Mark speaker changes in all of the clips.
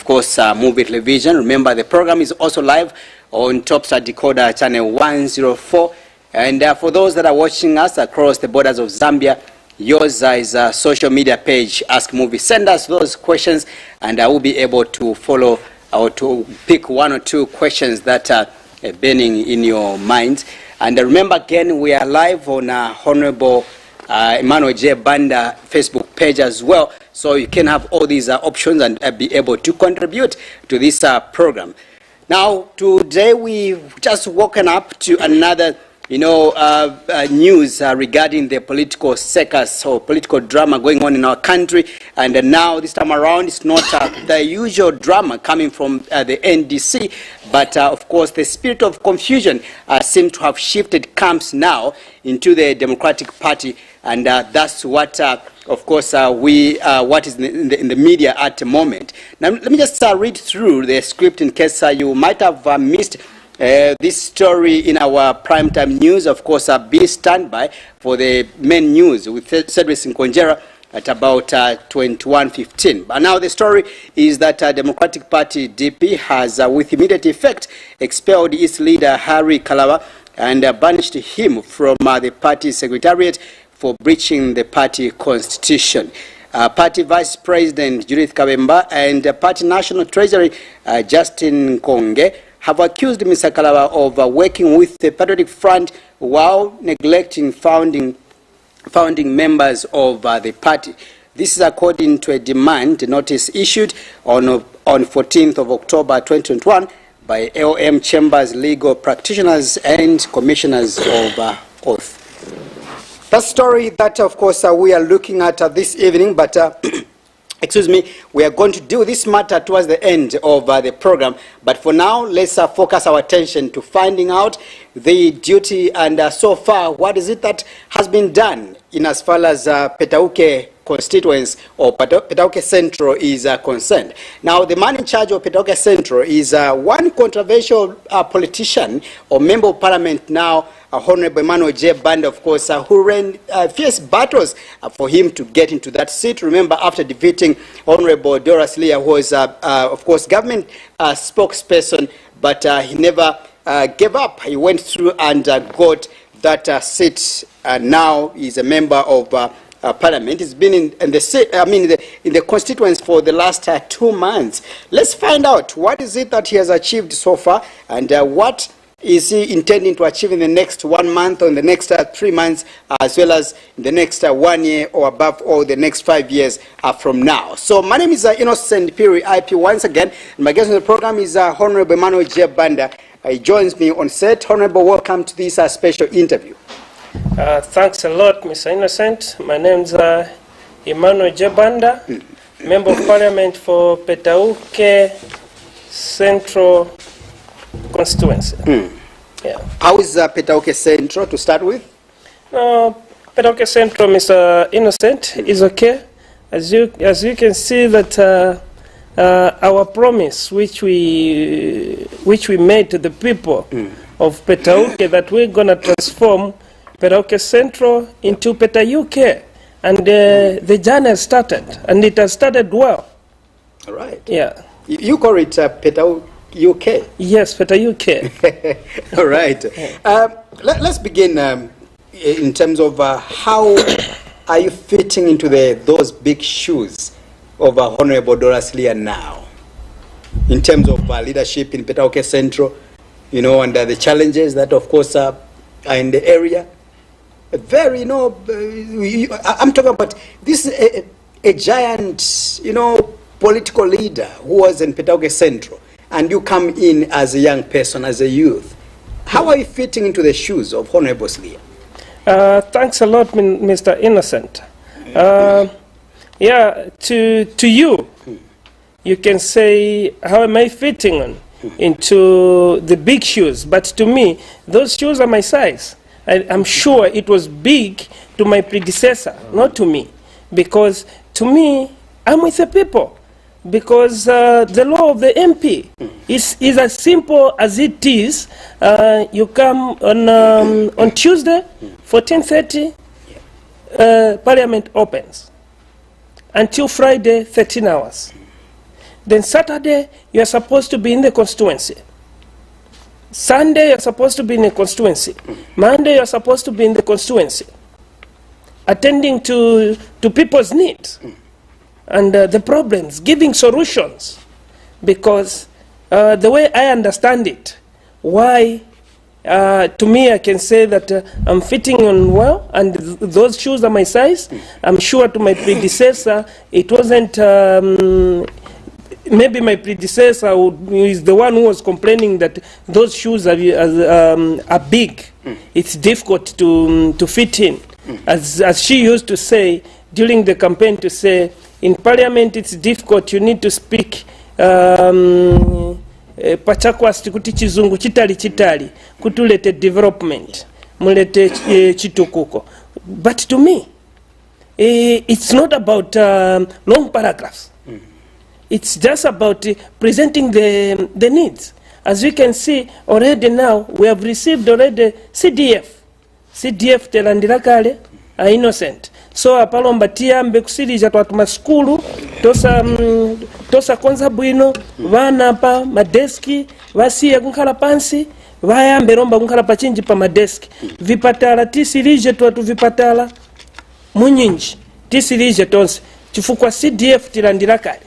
Speaker 1: of course, Muvi Television. Remember, the program is also live on Topstar Decoder channel 104. And for those that are watching us across the borders of Zambia, yours is a social media page, Ask Muvi. Send us those questions, and I will be able to follow or to pick one or two questions that are burning in your mind. And remember, again, we are live on Honorable Emmanuel Banda Facebook page as well, so you can have all these options and be able to contribute to this program. Now, today we've just woken up to another news regarding the political circus or political drama going on in our country. And now this time around, it's not the usual drama coming from the NDC, but of course the spirit of confusion seems to have shifted camps now into the Democratic Party. And that's what, of course, what is in the media at the moment. Now, let me just read through the script in case you might have missed this story in our primetime news. Of course, be standby for the main news with Cedric Nkonjera at about 21:15. But now the story is that Democratic Party DP has, with immediate effect, expelled its leader Harry Kalawa and banished him from the party secretariat for breaching the party constitution. Party Vice President Judith Kabemba and Party National Treasury Justin Konge have accused Mr. Kalawa of working with the Patriotic Front while neglecting founding members of the party. This is according to a demand notice issued on 14th of October 2021 by LM Chambers legal practitioners and commissioners of oath. The story that, of course, we are looking at this evening, but excuse me, we are going to do this matter towards the end of the program. But for now, let's focus our attention to finding out the duty and so far, what is it that has been done in as far as PETAUKE constituents or PETAUKE Central is concerned. Now, the man in charge of PETAUKE Central is one controversial politician or member of parliament now, Honorable Emmanuel Banda, of course, who ran fierce battles for him to get into that seat. Remember, after defeating Honorable Doris Leah, who was, of course, government spokesperson, but he never gave up. He went through and got that seat. Now he's a member of Parliament. He's been in the constituents for the last 2 months. Let's find out what is it that he has achieved so far, and what is he intending to achieve in the next 1 month or in the next 3 months, as well as in the next 1 year or above, or the next 5 years from now. So my name is Innocent Piri IP once again, and my guest on the program is Honorable Emmanuel Banda. He joins me on set. Honorable, welcome to this special interview.
Speaker 2: Thanks a lot, Mr. Innocent. My name is Emmanuel Banda, Member of Parliament for PETAUKE Central constituency. Yeah.
Speaker 1: How is PETAUKE Central to start with?
Speaker 2: PETAUKE Central, Mr. Innocent, is okay. As you can see that our promise, which we made to the people of PETAUKE, that we're going to transform PETAUKE Central into PETAUKE, and the journey has started, and it has started well.
Speaker 1: All right.
Speaker 2: Yeah.
Speaker 1: You call it PETAUKE? UK? Yes,
Speaker 2: PETAUKE.
Speaker 1: All right. Let's begin in terms of how are you fitting into those big shoes of Honorable Doris Leah now, in terms of leadership in PETAUKE Central, and the challenges that, of course, are in the area. Very, I'm talking about this a giant, political leader who was in PETAUKE Central, and you come in as a young person, as a youth. How are you fitting into the shoes of Honorable Leah?
Speaker 2: Thanks a lot, Mr. Innocent. Yeah, to you, you can say, how am I fitting into the big shoes? But to me, those shoes are my size. I'm sure it was big to my predecessor, not to me. Because to me, I'm with the people. Because the law of the MP is as simple as it is. You come on Tuesday, 14:30, Parliament opens. Until Friday, 13 hours. Then Saturday, you are supposed to be in the constituency. Sunday, you are supposed to be in the constituency. Monday, you are supposed to be in the constituency, attending to people's needs and the problems, giving solutions. Because the way I understand it, why, to me, I can say that I'm fitting on well, and those shoes are my size. I'm sure to my predecessor, it wasn't, maybe my predecessor is the one who was complaining that those shoes are big. It's difficult to fit in. As she used to say during the campaign, to say, in Parliament it's difficult, you need to speak pachakwasti kuti chizungu chitali kutulete development mulete chitukuko. But to me, it's not about long paragraphs. It's just about presenting the needs. As you can see already now, we have received already CDF telandirakale are innocent. So apalomba tiyambe kusirija twatuma skulu tosa konza bwino vana pa madeski vasiye kunkhala pansi vayambe lomba kunkhala pachinji pa madeski vipatala tisirije twatu vipatala munyinji tisirije tonse chifukwa CDF tilandirakale.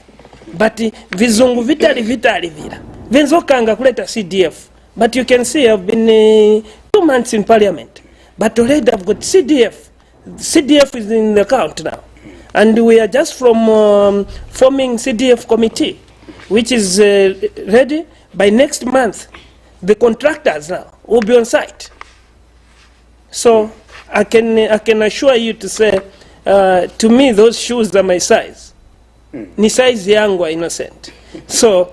Speaker 2: But vizungu vitali vila venzokanga kuleta CDF. But you can see I've been 2 months in Parliament, but already I've got CDF. CDF is in the count now, and we are just from forming CDF committee, which is ready. By next month, the contractors now will be on site. So I can assure you to say, to me, those shoes are my size. Ni size yangu innocent. So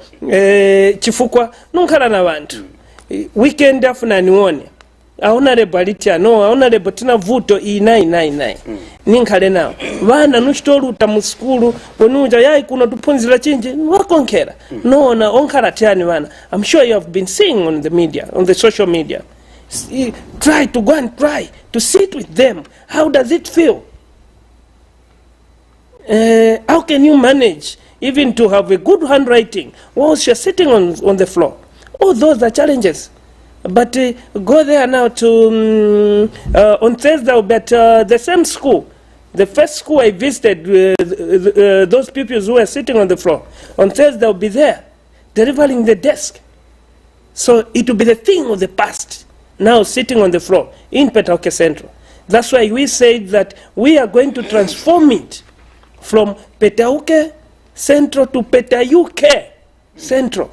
Speaker 2: chifukwa nunkhala na bantu weekend afuna nione auna lebo alitia no auna lebo tina vuto i999 ninkhale nawo vana nuchitoluta mu skulu ponuja yayi kuno tuphunzira chinji wakonkera nona onkhala tiani vana. I'm sure you have been seeing on the media, on the social media. Try to go and try to sit with them. How does it feel? How can you manage even to have a good handwriting whilst you're sitting on the floor? All those are challenges. But go there now to, on Thursday I'll be at the same school. The first school I visited, those pupils who were sitting on the floor. On Thursday I'll be there, delivering the desk. So it will be the thing of the past, now sitting on the floor in PETAUKE Central. That's why we said that we are going to transform it from PETAUKE Central to PETAUKE Central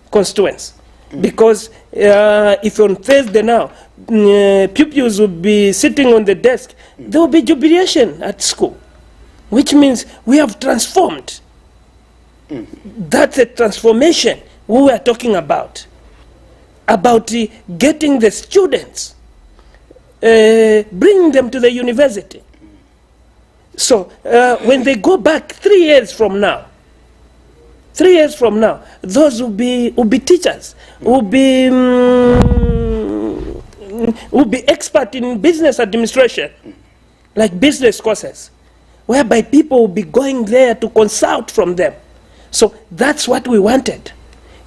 Speaker 2: constituency. Because if on Thursday now, pupils will be sitting on the desk, there will be jubilation at school, which means we have transformed. That's a transformation we were talking about getting the students, bringing them to the university. So when they go back 3 years from now, those will be teachers, will be expert in business administration, like business courses, whereby people will be going there to consult from them. So that's what we wanted.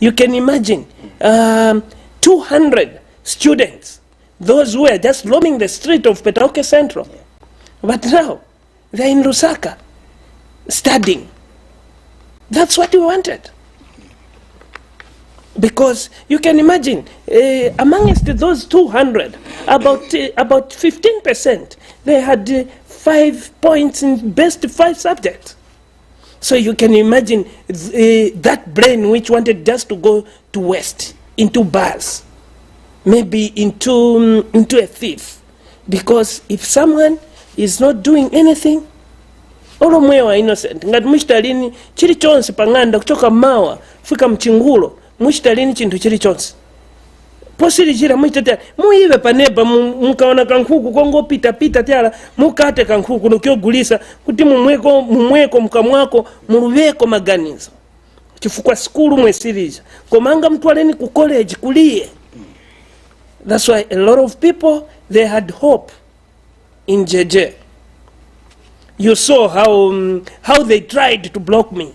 Speaker 2: You can imagine 200 students, those who are just roaming the street of PETAUKE Central, but now they're in Lusaka studying. That's what we wanted. Because you can imagine, amongst those 200, about 15%, they had 5 points in best 5 subjects. So you can imagine that brain which wanted just to go to West, into bars, maybe into a thief. Because if someone is not doing anything, olo mwewa innocent ngati muchitalini chili chonse pang'anda kuchoka mawa fika mchingulo muchitalini chinthu chili chonse posili chira muchitata muive paneba mukaona kankhuku kongopita tyala mukate kankhuku nokyogulisa kuti mumweko mkamwako muluveko maganizo chifukwa skulu mwesirija komanga mtwaleni ku college kuliye. That's why a lot of people, they had hope in JJ. You saw how they tried to block me.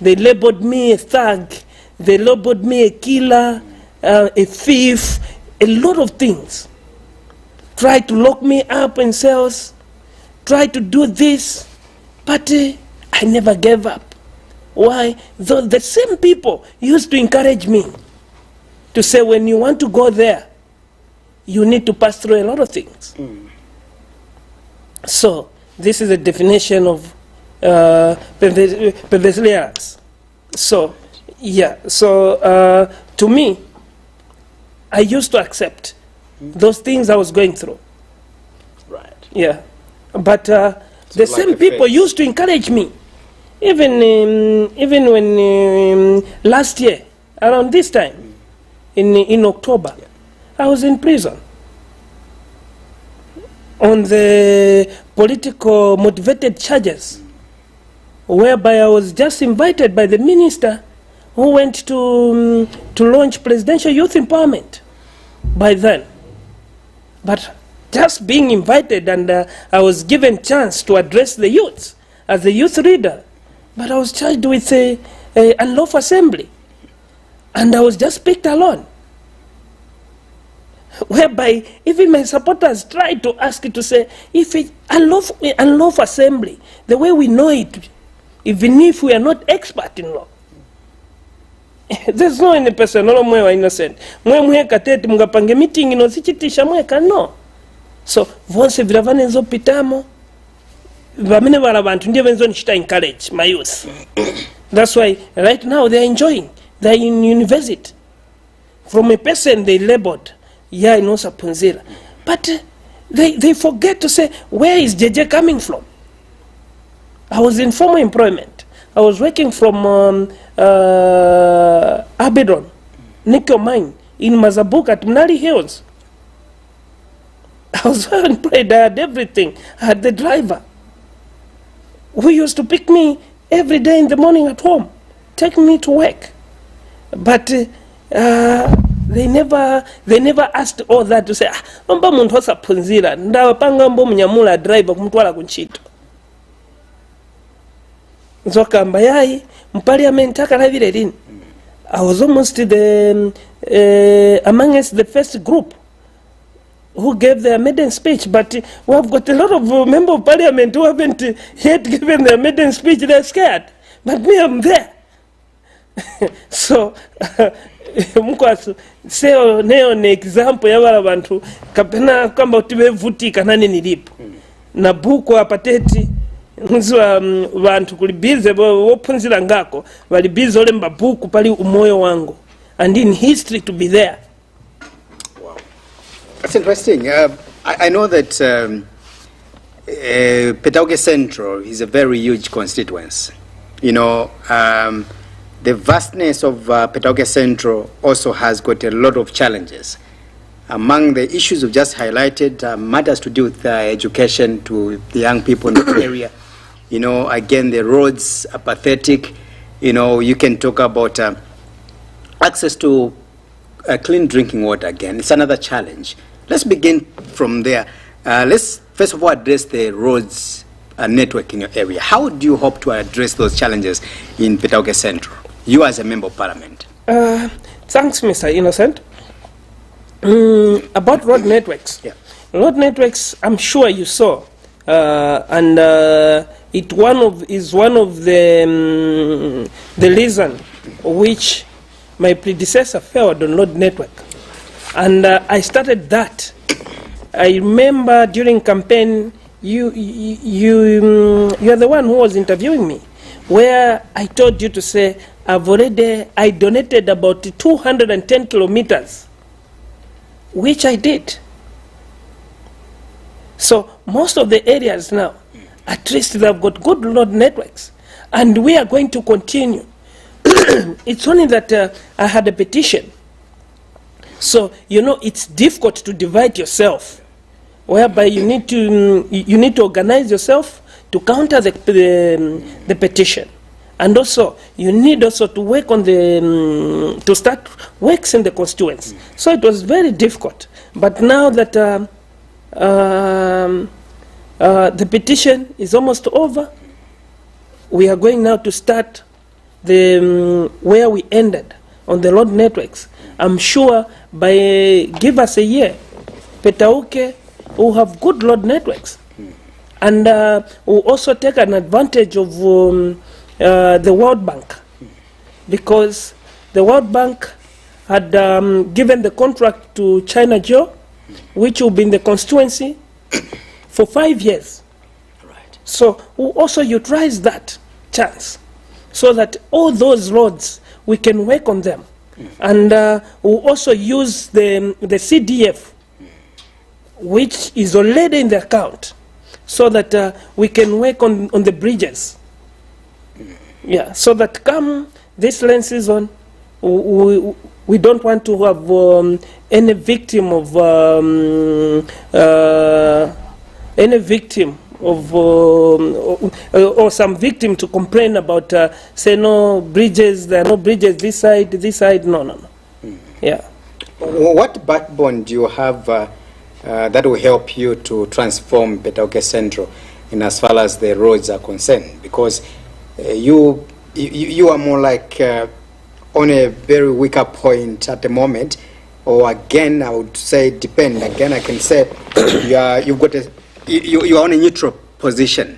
Speaker 2: They labeled me a thug. They labeled me a killer, a thief, a lot of things. Tried to lock me up in cells, tried to do this, but I never gave up. Why? The same people used to encourage me to say, when you want to go there, you need to pass through a lot of things. So this is a definition of perseverance. So, yeah, so to me, I used to accept those things I was going through.
Speaker 1: Right.
Speaker 2: Yeah. But the
Speaker 1: like
Speaker 2: same people used to encourage me. Even when last year, around this time, in October, I was in prison on the political motivated charges, whereby I was just invited by the minister who went to launch presidential youth empowerment by then. But just being invited, and I was given chance to address the youth as a youth leader, but I was charged with a unlawful assembly, and I was just picked alone, whereby even my supporters tried to ask to say, if it unlawful assembly, the way we know it, even if we are not expert in law, there's no any person, no mwe wa innocent. Mwe katete mgapange meeting ino sichitisha mweka, no. So, vonse viravane nzo pitamo, vamene vala bantu ndiye venzo nishita encourage my youth. That's why right now they're enjoying. They're in university. From a person they labeled, yeah, inosa punzira. But they forget to say, where is JJ coming from? I was in formal employment. I was working from Abedon, nickel mine, in Mazabuka at Mnali Hills. I was well employed, I had everything. I had the driver who used to pick me every day in the morning at home, take me to work. But they never asked all that to say, omba muntu osa punzira, ndawapanga mbo mnyamula driver kumutwala kunchito. Zoka mbayai, mpaliamenti akalavile lini. I was almost amongst the first group who gave their maiden speech, but we have got a lot of members of parliament who haven't yet given their maiden speech. They're scared, but me, I'm there. So, mukwasu seo neo ne example ya wala bantu kapena kamba utibevutika nani nilipo na buko apateti nzwa bantu kulibize wopunzira ngako balibize ole mbabuku pali umoyo wangu, and in history to be there.
Speaker 1: Wow, that's interesting. I know that PETAUKE Central is a very huge constituency. You know, the vastness of PETAUKE Central also has got a lot of challenges. Among the issues we've just highlighted, matters to do with education to the young people in the area. You know, again, the roads are pathetic. You know, you can talk about access to clean drinking water again. It's another challenge. Let's begin from there. Let's first of all address the roads network in your area. How do you hope to address those challenges in PETAUKE Central? You as a member of parliament.
Speaker 2: Thanks, Mr. Innocent. About road networks.
Speaker 1: Yeah.
Speaker 2: Road networks, I'm sure you saw, and it is one of the reason which my predecessor failed on road network, and I started that. I remember during campaign, you are the one who was interviewing me, where I told you to say I donated about 210 kilometers, which I did. So most of the areas now, at least they've got good road networks, and we are going to continue. It's only that I had a petition. So, you know, it's difficult to divide yourself, whereby you need to organize yourself to counter the petition. And also, you need also to work on to start works in the constituents. So it was very difficult. But now that the petition is almost over, we are going now to start where we ended on the road networks, I'm sure by give us a year, PETAUKE will have good road networks. And will also take an advantage of the World Bank, because the World Bank had given the contract to China Joe, which will be in the constituency for 5 years.
Speaker 1: Right.
Speaker 2: So we'll also utilize that chance so that all those roads, we can work on them. And we'll also use the CDF, which is already in the account, so that we can work on the bridges. Yeah, so that come this rain season, we don't want to have any victim of or some victim to complain about say no bridges, there are no bridges this side, no. Yeah.
Speaker 3: What backbone do you have that will help you to transform PETAUKE Central in as far as the roads are concerned? Because you are more like on a very weaker point at the moment, or again, I would say depend. Again, I can say you are on a neutral position.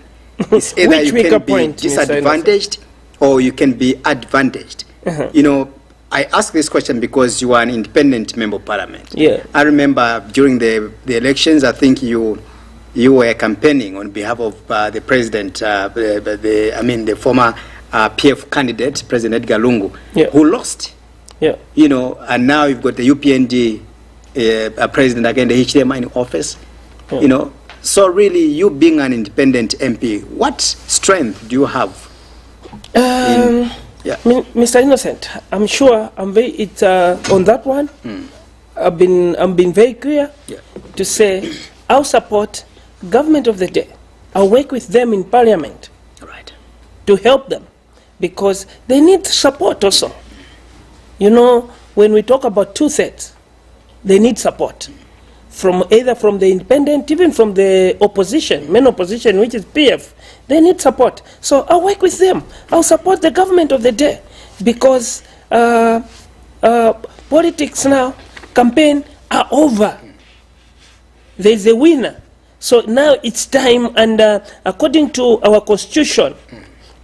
Speaker 3: It's either you can be disadvantaged or you can be advantaged. You know, I ask this question because you are an independent member of parliament.
Speaker 2: Yeah.
Speaker 3: I remember during the elections, I think you were campaigning on behalf of the president, the former PF candidate, President Edgar Lungu,
Speaker 2: yeah,
Speaker 3: who lost.
Speaker 2: Yeah.
Speaker 3: You know, and now you've got the UPND president again, the HDM in office. Yeah. You know, so really, you being an independent MP, what strength do you have? Yeah.
Speaker 2: Mr. Innocent, I'm sure on that one. I've been very clear, yeah, to say I'll support government of the day. I'll work with them in parliament,
Speaker 1: right,
Speaker 2: to help them, because they need support also. You know, when we talk about 2/3, they need support from either from the independent, even from the opposition, main opposition, which is PF. They need support. So I'll work with them. I'll support the government of the day, because politics now, campaign are over. There's a winner. So now it's time, and according to our constitution,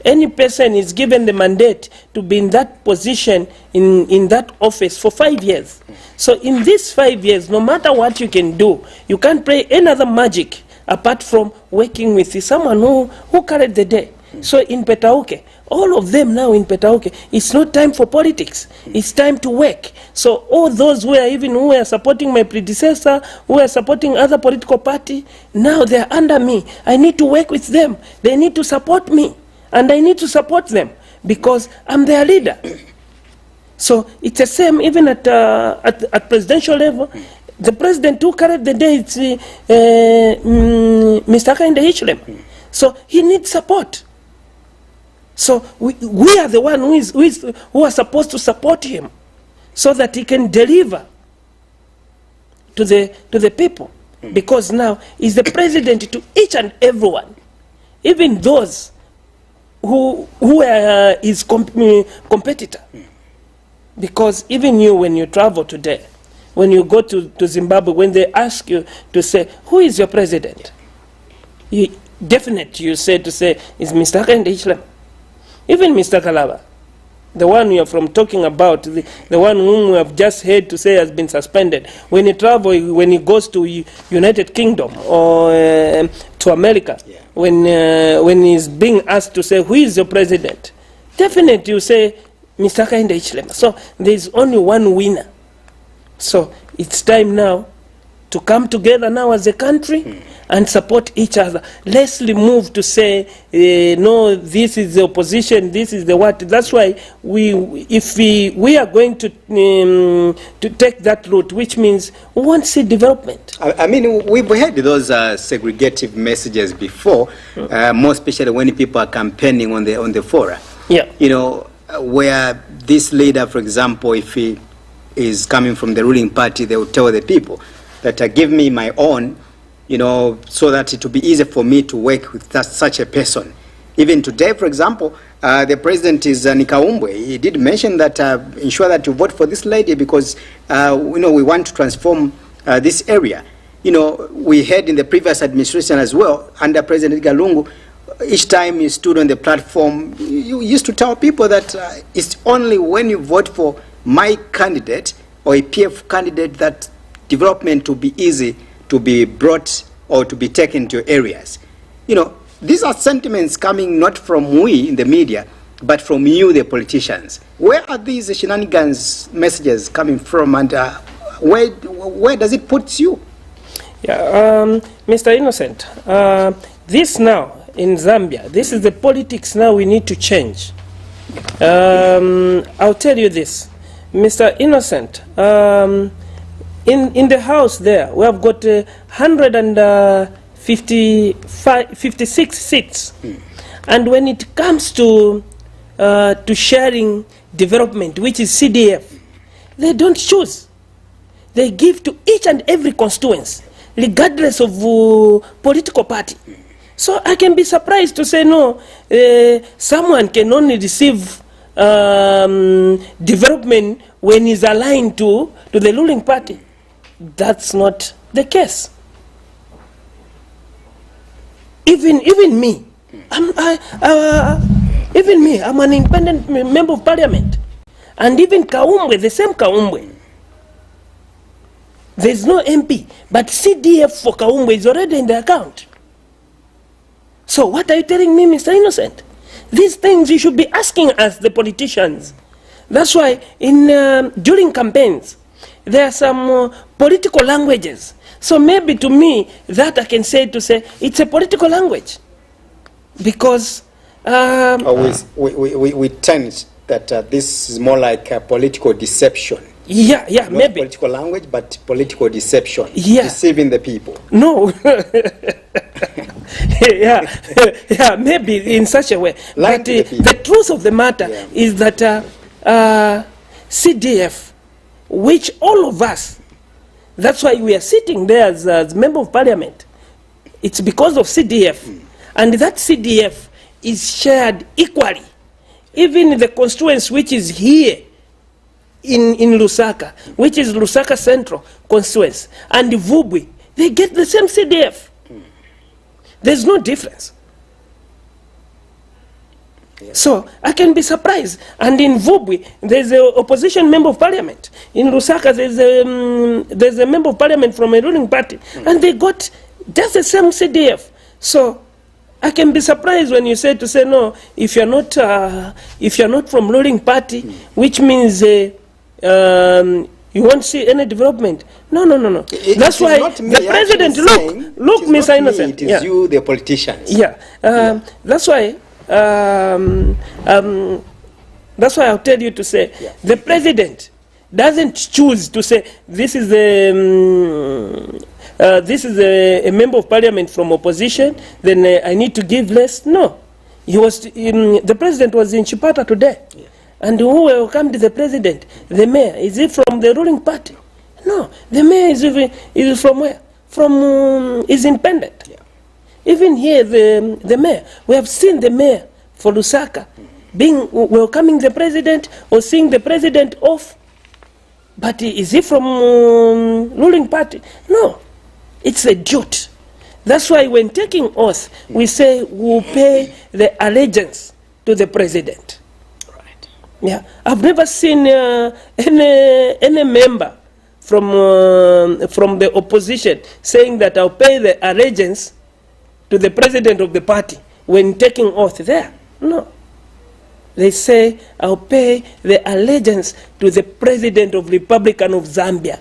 Speaker 2: any person is given the mandate to be in that position, in that office for 5 years. So in these 5 years, no matter what you can do, you can't play any other magic apart from working with someone who carried the day. So in PETAUKE, all of them now in PETAUKE, it's not time for politics. It's time to work. So all those who are supporting my predecessor, who are supporting other political party, now they're under me. I need to work with them. They need to support me. And I need to support them because I'm their leader. So it's the same even at presidential level. The president who carried the day, it's Mr. Kainde Hichilema. So he needs support. So we are the one who are supposed to support him so that he can deliver to the people. Because now he's the president to each and everyone, even those who are his competitor. Because even you, when you travel today, when you go to Zimbabwe, when they ask you to say, who is your president? You say is Mr. Kainde Hichilema. Even Mr. Kalaba, the one we are talking about, the one whom we have just heard to say has been suspended. When he travels, when he goes to United Kingdom or to America, yeah, when he's being asked to say, who is your president? Definitely you say, Mr. Kainde Hichilema. So there's only one winner. So it's time now to come together now as a country and support each other. Let's remove to say, no, this is the opposition, this is the what. That's why if we are going to take that route, which means we want to see development.
Speaker 3: I mean, we've heard those segregative messages before, more especially when people are campaigning on the fora.
Speaker 2: Yeah.
Speaker 3: You know, where this leader, for example, if he is coming from the ruling party, they will tell the people that give me my own, you know, so that it will be easy for me to work with such a person. Even today, for example, the president is Nikaumbwe. He did mention that ensure that you vote for this lady because we want to transform this area. We had in the previous administration as well, under President Galungu, each time he stood on the platform, you used to tell people that it's only when you vote for my candidate or a PF candidate that development will be easy to be brought or to be taken to areas. These are sentiments coming not from we in the media, but from you, the politicians. Where are these shenanigans messages coming from, and where does it put you?
Speaker 2: Yeah, Mr. Innocent, this now in Zambia, this is the politics now we need to change. I'll tell you this, Mr. Innocent, in the house there, we have got 156 seats. And when it comes to sharing development, which is CDF, they don't choose. They give to each and every constituency, regardless of political party. So I can be surprised to say, no, someone can only receive development when he's aligned to the ruling party. That's not the case. Even me, I'm an independent member of parliament. And even Kaumbwe, the same Kaumbwe, there's no MP, but CDF for Kaumbwe is already in the account. So what are you telling me, Mr. Innocent? These things you should be asking us, the politicians. That's why during campaigns, there are some political languages. So maybe to me, that I can say it's a political language. Because...
Speaker 3: we tend that this is more like a political deception.
Speaker 2: Yeah,
Speaker 3: Not
Speaker 2: maybe.
Speaker 3: political language, but political deception.
Speaker 2: Yeah.
Speaker 3: Deceiving the people.
Speaker 2: No. yeah, maybe in such a way.
Speaker 3: Lying
Speaker 2: But
Speaker 3: to the people.
Speaker 2: the truth of the matter is that CDF, which all of us, that's why we are sitting there as member of parliament. It's because of CDF. And that CDF is shared equally. Even the constituency which is here in Lusaka, which is Lusaka Central constituency, and Vubwi, they get the same CDF. There's no difference.
Speaker 3: Yeah.
Speaker 2: So I can be surprised. And in Vubwi, there's an opposition member of parliament. In Lusaka, there's a member of parliament from a ruling party, and they got just the same CDF. So I can be surprised when you say no. If you're not from ruling party, which means you won't see any development. No. That's why the president look, Mr. Innocent.
Speaker 3: It is you, the politicians.
Speaker 2: Yeah. That's why. That's why I'll tell you to say the president doesn't choose to say this is a member of parliament from opposition, then I need to give less. No. The president was in Chipata today. Yeah. And who welcomed the president? The mayor. Is he from the ruling party? No. The mayor is from where? Is independent. Yeah. Even here, the mayor. We have seen the mayor for Lusaka welcoming the president or seeing the president off. But is he from ruling party? No. It's a duty. That's why when taking oath, we say we'll pay the allegiance to the president.
Speaker 3: Right.
Speaker 2: Yeah. I've never seen any member from the opposition saying that I'll pay the allegiance to the president of the party when taking oath there. No. They say I'll pay the allegiance to the president of the Republic of Zambia.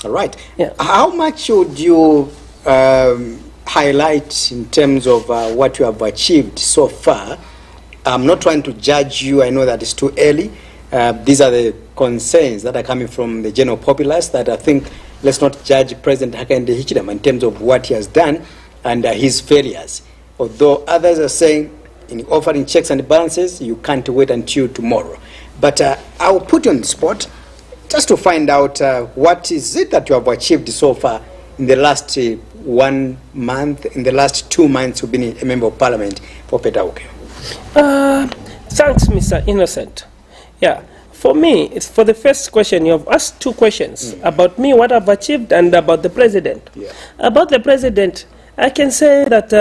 Speaker 3: All right.
Speaker 2: Yeah.
Speaker 3: How much would you highlight in terms of what you have achieved so far? I'm not trying to judge you. I know that it's too early. These are the concerns that are coming from the general populace that I think let's not judge President Hakainde Hichilema in terms of what he has done and his failures. Although others are saying in offering checks and balances, you can't wait until tomorrow. But I'll put you on the spot just to find out what is it that you have achieved so far in the last 1 month, in the last 2 months you've been a member of parliament for PETAUKE.
Speaker 2: Thanks, Mr. Innocent. Yeah, for me, it's for the first question, you have asked two questions about me, what I've achieved, and about the president.
Speaker 3: Yeah.
Speaker 2: About the president, I can say that,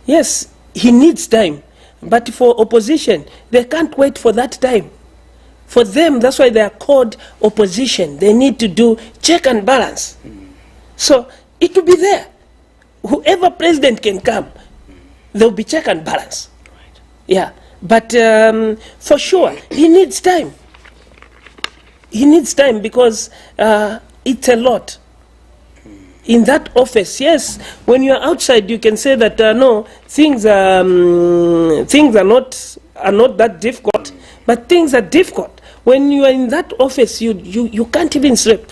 Speaker 2: yes, he needs time. But for opposition, they can't wait for that time. For them, that's why they are called opposition. They need to do check and balance. So it will be there. Whoever president can come, there will be check and balance.
Speaker 3: Right.
Speaker 2: Yeah, but for sure, he needs time. He needs time because it's a lot. In that office, yes, when you are outside, you can say that no, things are not that difficult, but things are difficult. When you are in that office, you can't even sleep,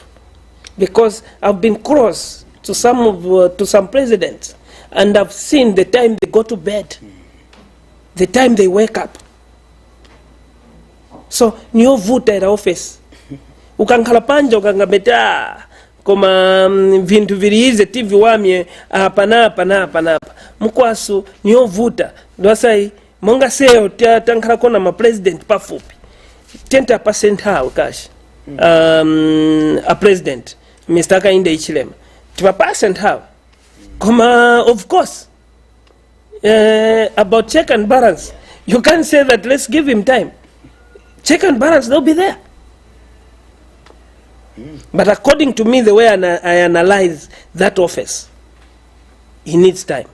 Speaker 2: because I've been close to some presidents, and I've seen the time they go to bed, the time they wake up. So niyo vuta ila office, ukankhala panja ukangabeta koma vintu viliize TV wamye hapa mukwasu niyo vuta dwasai monga seo tankhala kona ma president pafupi 10% hawo cash a president Mr. Kainde Ichilema 10% hawo koma of course about check and balance, you can't say that let's give him time. Check and balance, they'll be there. But according to me, the way I analyze that office, he needs time.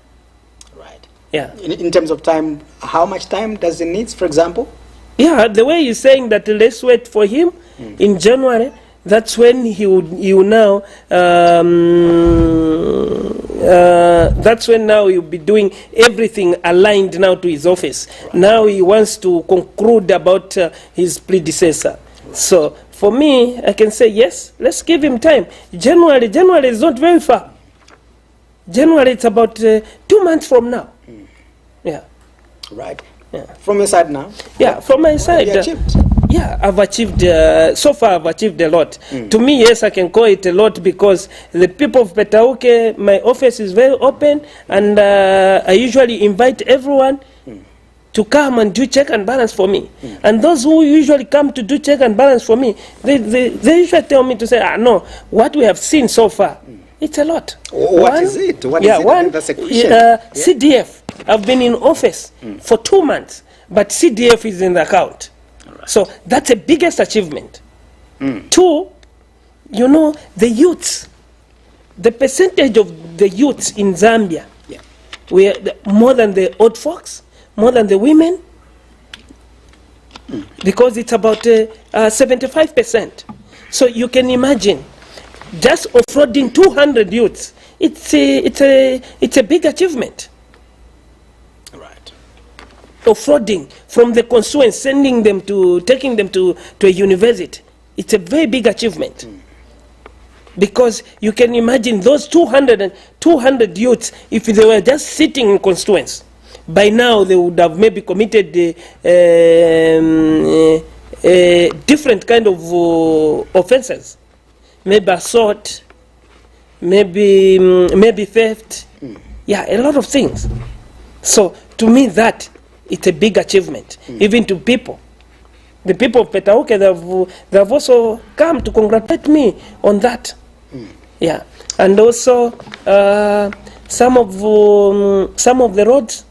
Speaker 3: Right.
Speaker 2: Yeah.
Speaker 3: In terms of time, how much time does he need, for example?
Speaker 2: Yeah, the way you're saying that let's wait for him in January, that's when he will now, that's when now he'll be doing everything aligned now to his office. Right. Now he wants to conclude about his predecessor. Right. So for me, I can say yes, let's give him time. January is not very far. January, it's about 2 months from now. Yeah.
Speaker 3: Right.
Speaker 2: Yeah.
Speaker 3: From your side now?
Speaker 2: Yeah, from my side. Yeah, I've achieved, so far I've achieved a lot. To me, yes, I can call it a lot because the people of PETAUKE, my office is very open, and I usually invite everyone to come and do check and balance for me. And those who usually come to do check and balance for me, they usually tell me to say, no, what we have seen so far, it's a lot.
Speaker 3: What is it? What is it?
Speaker 2: One,
Speaker 3: that's a question.
Speaker 2: CDF, I've been in office for 2 months, but CDF is in the account. Right. So that's the biggest achievement. 2, you know, the youths, the percentage of the youths in Zambia, we are more than the old folks, more than the women, because it's about 75%. So you can imagine, just offloading 200 youths, it's a big achievement.
Speaker 3: Right.
Speaker 2: Offloading from the constituents, taking them to a university, it's a very big achievement. Because you can imagine those 200 youths, if they were just sitting in constituents, by now they would have maybe committed different kind of offenses, maybe assault, maybe theft, yeah, a lot of things. So to me, that it's a big achievement, even to people. The people of PETAUKE, they have also come to congratulate me on that. Yeah, and also some of the roads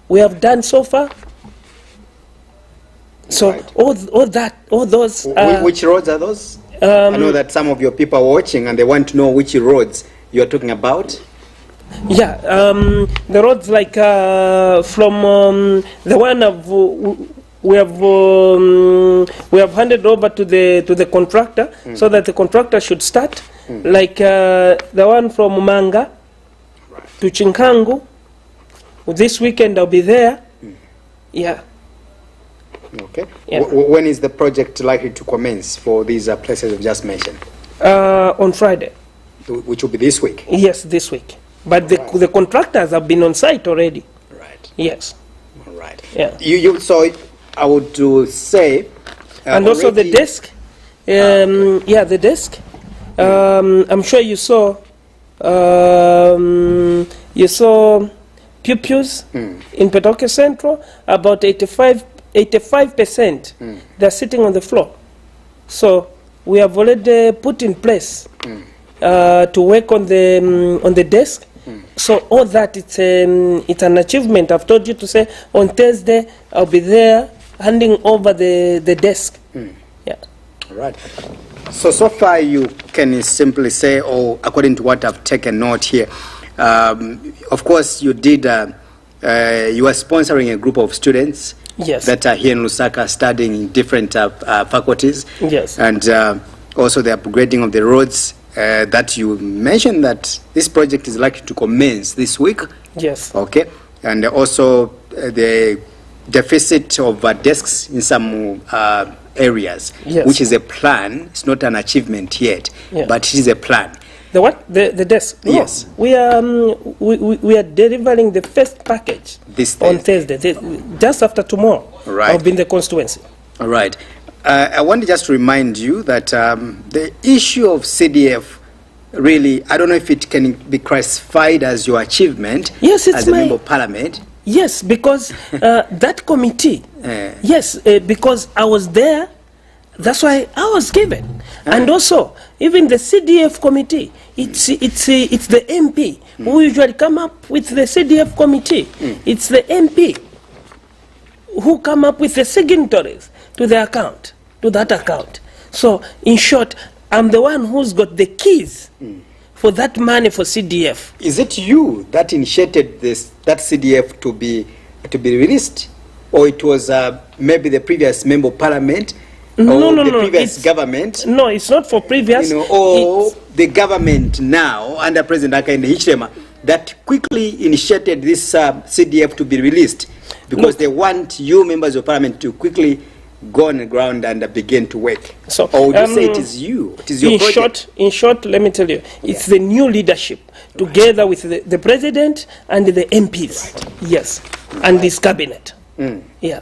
Speaker 2: we have done so far. So
Speaker 3: right.
Speaker 2: all those.
Speaker 3: Which roads are those? I know that some of your people are watching and they want to know which roads you are talking about.
Speaker 2: Yeah, the roads like from the one we have handed over to the contractor, so that the contractor should start. Like the one from Manga to Chinkangu. This weekend I'll be there. Yeah.
Speaker 3: Okay.
Speaker 2: Yeah.
Speaker 3: When is the project likely to commence for these places you've just mentioned?
Speaker 2: On Friday.
Speaker 3: Which will be this week?
Speaker 2: Yes, this week. But the contractors have been on site already.
Speaker 3: Right.
Speaker 2: Yes.
Speaker 3: All right.
Speaker 2: Yeah.
Speaker 3: You so I would say.
Speaker 2: And also the desk. Yeah, the desk. I'm sure you saw pupils in PETAUKE Central, about 85%, they're sitting on the floor. So we have already put in place to work on the desk. So all that, it's an achievement. I've told you to say on Thursday I'll be there handing over the desk. Yeah.
Speaker 3: All right. So far you can simply say, or according to what I've taken note here, of course you did, you are sponsoring a group of students.
Speaker 2: Yes.
Speaker 3: That are here in Lusaka studying in different faculties.
Speaker 2: Yes.
Speaker 3: And also the upgrading of the roads that you mentioned that this project is likely to commence this week.
Speaker 2: Yes.
Speaker 3: Okay. And also the deficit of desks in some areas,
Speaker 2: yes.
Speaker 3: which is a plan. It's not an achievement yet, but it is a plan.
Speaker 2: The what? The desk? No.
Speaker 3: Yes.
Speaker 2: We are delivering the first package
Speaker 3: This
Speaker 2: on Thursday, just after tomorrow.
Speaker 3: Right.
Speaker 2: I'll be in the constituency.
Speaker 3: All right. I want to just remind you that the issue of CDF, really, I don't know if it can be classified as your achievement.
Speaker 2: Yes, it's
Speaker 3: as a member of parliament.
Speaker 2: Yes, because that committee, yes, because I was there, that's why I was given. And also, even the CDF committee, it's the MP who usually come up with the CDF committee. It's the MP who come up with the signatories to the account, to that account. So, in short, I'm the one who's got the keys for that money for CDF.
Speaker 3: Is it you that initiated that CDF to be released, or it was maybe the previous member of parliament, or the previous government?
Speaker 2: No, it's not for previous.
Speaker 3: Or the government now under President Hakainde Hichilema that quickly initiated this CDF to be released because they want you members of parliament to quickly go on the ground and begin to work. So, or would you say it is you? It is your project?
Speaker 2: In short, let me tell you, it's the new leadership together with the president and the MPs. Right. Yes, and this cabinet. Yeah.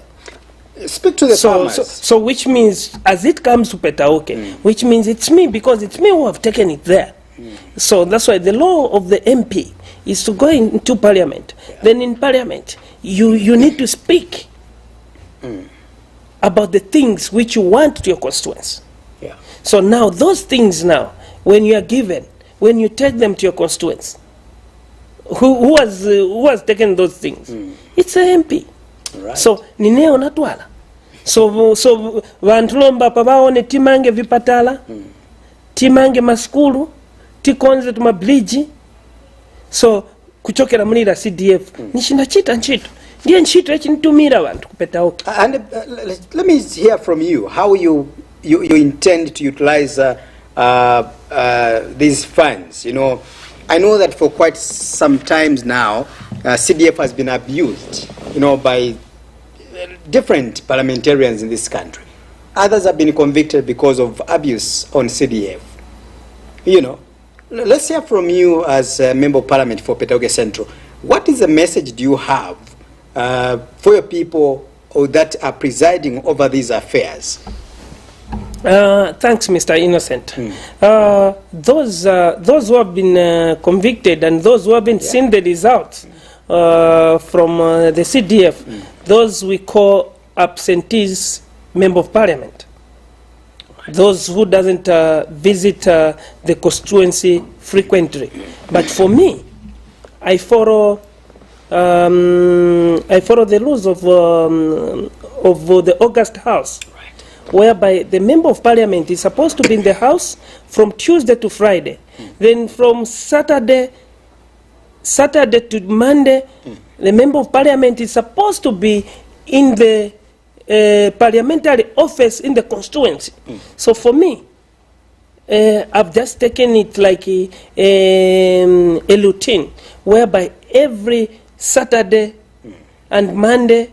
Speaker 3: Speak to the farmers.
Speaker 2: So which means, as it comes to PETAUKE, which means it's me, because it's me who have taken it there. So that's why the law of the MP is to go into parliament. Then in parliament, you need to speak about the things which you want to your constituents.
Speaker 3: Yeah.
Speaker 2: So now those things now, when you are given, when you take them to your constituents, who has taken those things? It's an MP.
Speaker 3: Right.
Speaker 2: So nineo natwala. So vantulomba pabaone timange vipatala, timange maskulu, tikonze tumabliji. So kuchokera mulira CDF nishinda chita nchito. Ndiye nchito echi nitumira vantu kupetauke.
Speaker 3: And let me hear from you how you intend to utilize these funds. You know, I know that for quite some times now, CDF has been abused, you know, by different parliamentarians in this country. Others have been convicted because of abuse on CDF. You know, let's hear from you as a member of parliament for PETAUKE Central. What is the message do you have for your people that are presiding over these affairs?
Speaker 2: Thanks, Mr. Innocent. Those who have been convicted and those who have been seen the results from the CDF, those we call absentees member of parliament. Those who doesn't visit the constituency frequently. But for me, I follow the rules of the August House, whereby the member of parliament is supposed to be in the house from Tuesday to Friday. Then from Saturday to Monday, the member of parliament is supposed to be in the parliamentary office in the constituency. So for me, I've just taken it like a routine, whereby every Saturday and Monday,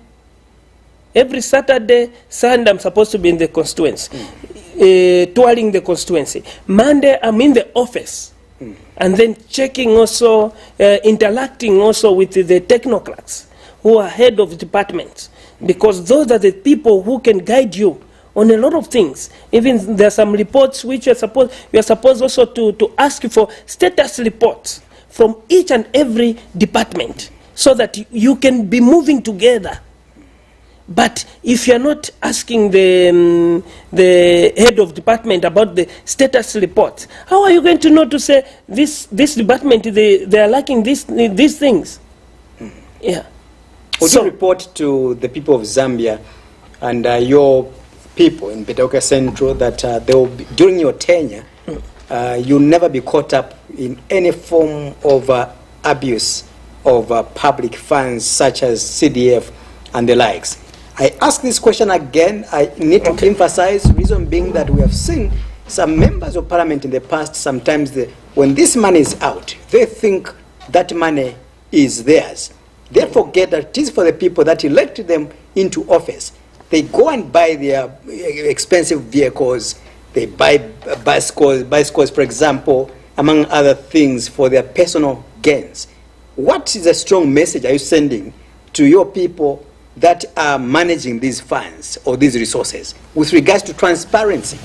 Speaker 2: every Saturday, Sunday, I'm supposed to be in the constituency, touring the constituency. Monday, I'm in the office, and then checking also, interacting also with the technocrats who are head of departments, because those are the people who can guide you on a lot of things. Even there are some reports which you are supposed also to ask for status reports from each and every department. so that you can be moving together. But if you're not asking the head of department about the status report, how are you going to know to say this department, they are lacking these things? Yeah.
Speaker 3: Would you report to the people of Zambia and your people in PETAUKE Central that they will be, during your tenure, you'll never be caught up in any form of abuse of public funds such as CDF and the likes? I ask this question again. I need to emphasize, reason being that we have seen some members of parliament in the past, sometimes when this money is out, they think that money is theirs. They forget that it is for the people that elected them into office. They go and buy their expensive vehicles. They buy bicycles, for example, among other things, for their personal gains. What is a strong message are you sending to your people that are managing these funds or these resources with regards to transparency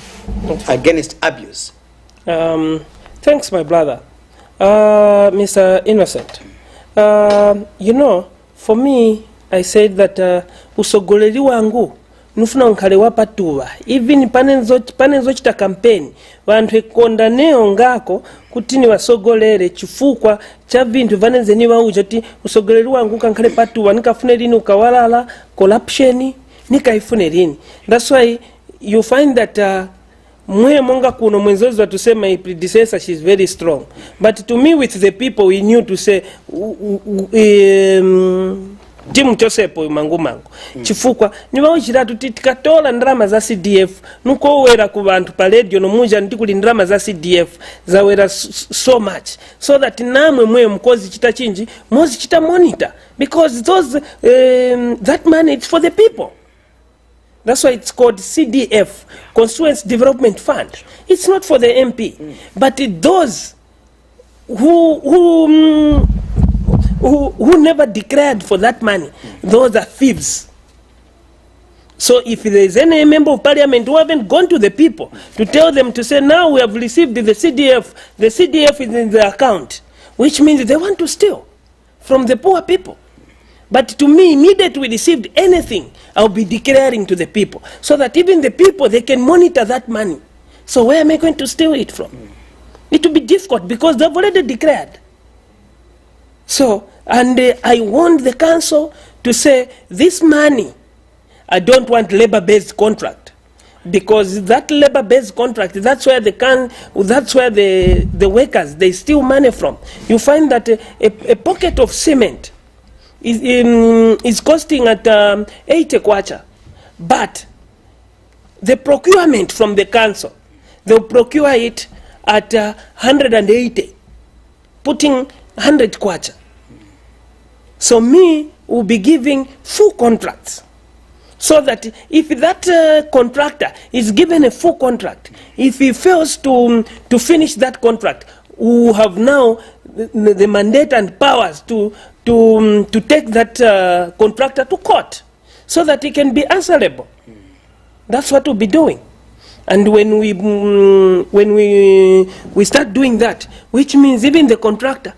Speaker 3: against abuse?
Speaker 2: Thanks, my brother. Mr. Innocent. You know, for me, I said that usogoleri wangu nufuna unkale wapatuwa. Even panenzo chita kampeni wantu ekonda neo ngako kutini wasogolere chifukwa cha vintu vanenze niwa uja ti usogoleri wangu kankale patuwa nikafune lini ukawalala corruption nikaifune lini. That's why you find that mwe monga kuno mwenzozi wa tusema my predecessor, she's very strong. But to me, with the people, we knew to say Jim Josepo mangu chifukwa niwa uchiratu titikatola ndrama za CDF nuko wera kubantu pa radio no muja ndikuli ndrama za CDF za wera so much so that namwe mwe mkozi chita chinji mozi chita monitor, because those that money is for the people. That's why it's called CDF, Constituency Development Fund. It's not for the MP, but those who never declared for that money, those are thieves. So if there is any member of parliament who haven't gone to the people to tell them to say, now we have received the CDF is in the account, which means they want to steal from the poor people. But to me, immediately we received anything, I'll be declaring to the people, so that even the people, they can monitor that money. So where am I going to steal it from? It will be difficult because they've already declared. So, and I want the council to say, this money, I don't want labor-based contract, because that labor-based contract, that's where the workers, they steal money from. You find that a pocket of cement is costing at 80 kwacha, but the procurement from the council, they'll procure it at 180, putting 100 kwacha. So me will be giving full contracts, so that if that contractor is given a full contract, if he fails to finish that contract, we have now the mandate and powers to take that contractor to court, so that he can be answerable. That's what we'll be doing. And when we start doing that, which means even the contractor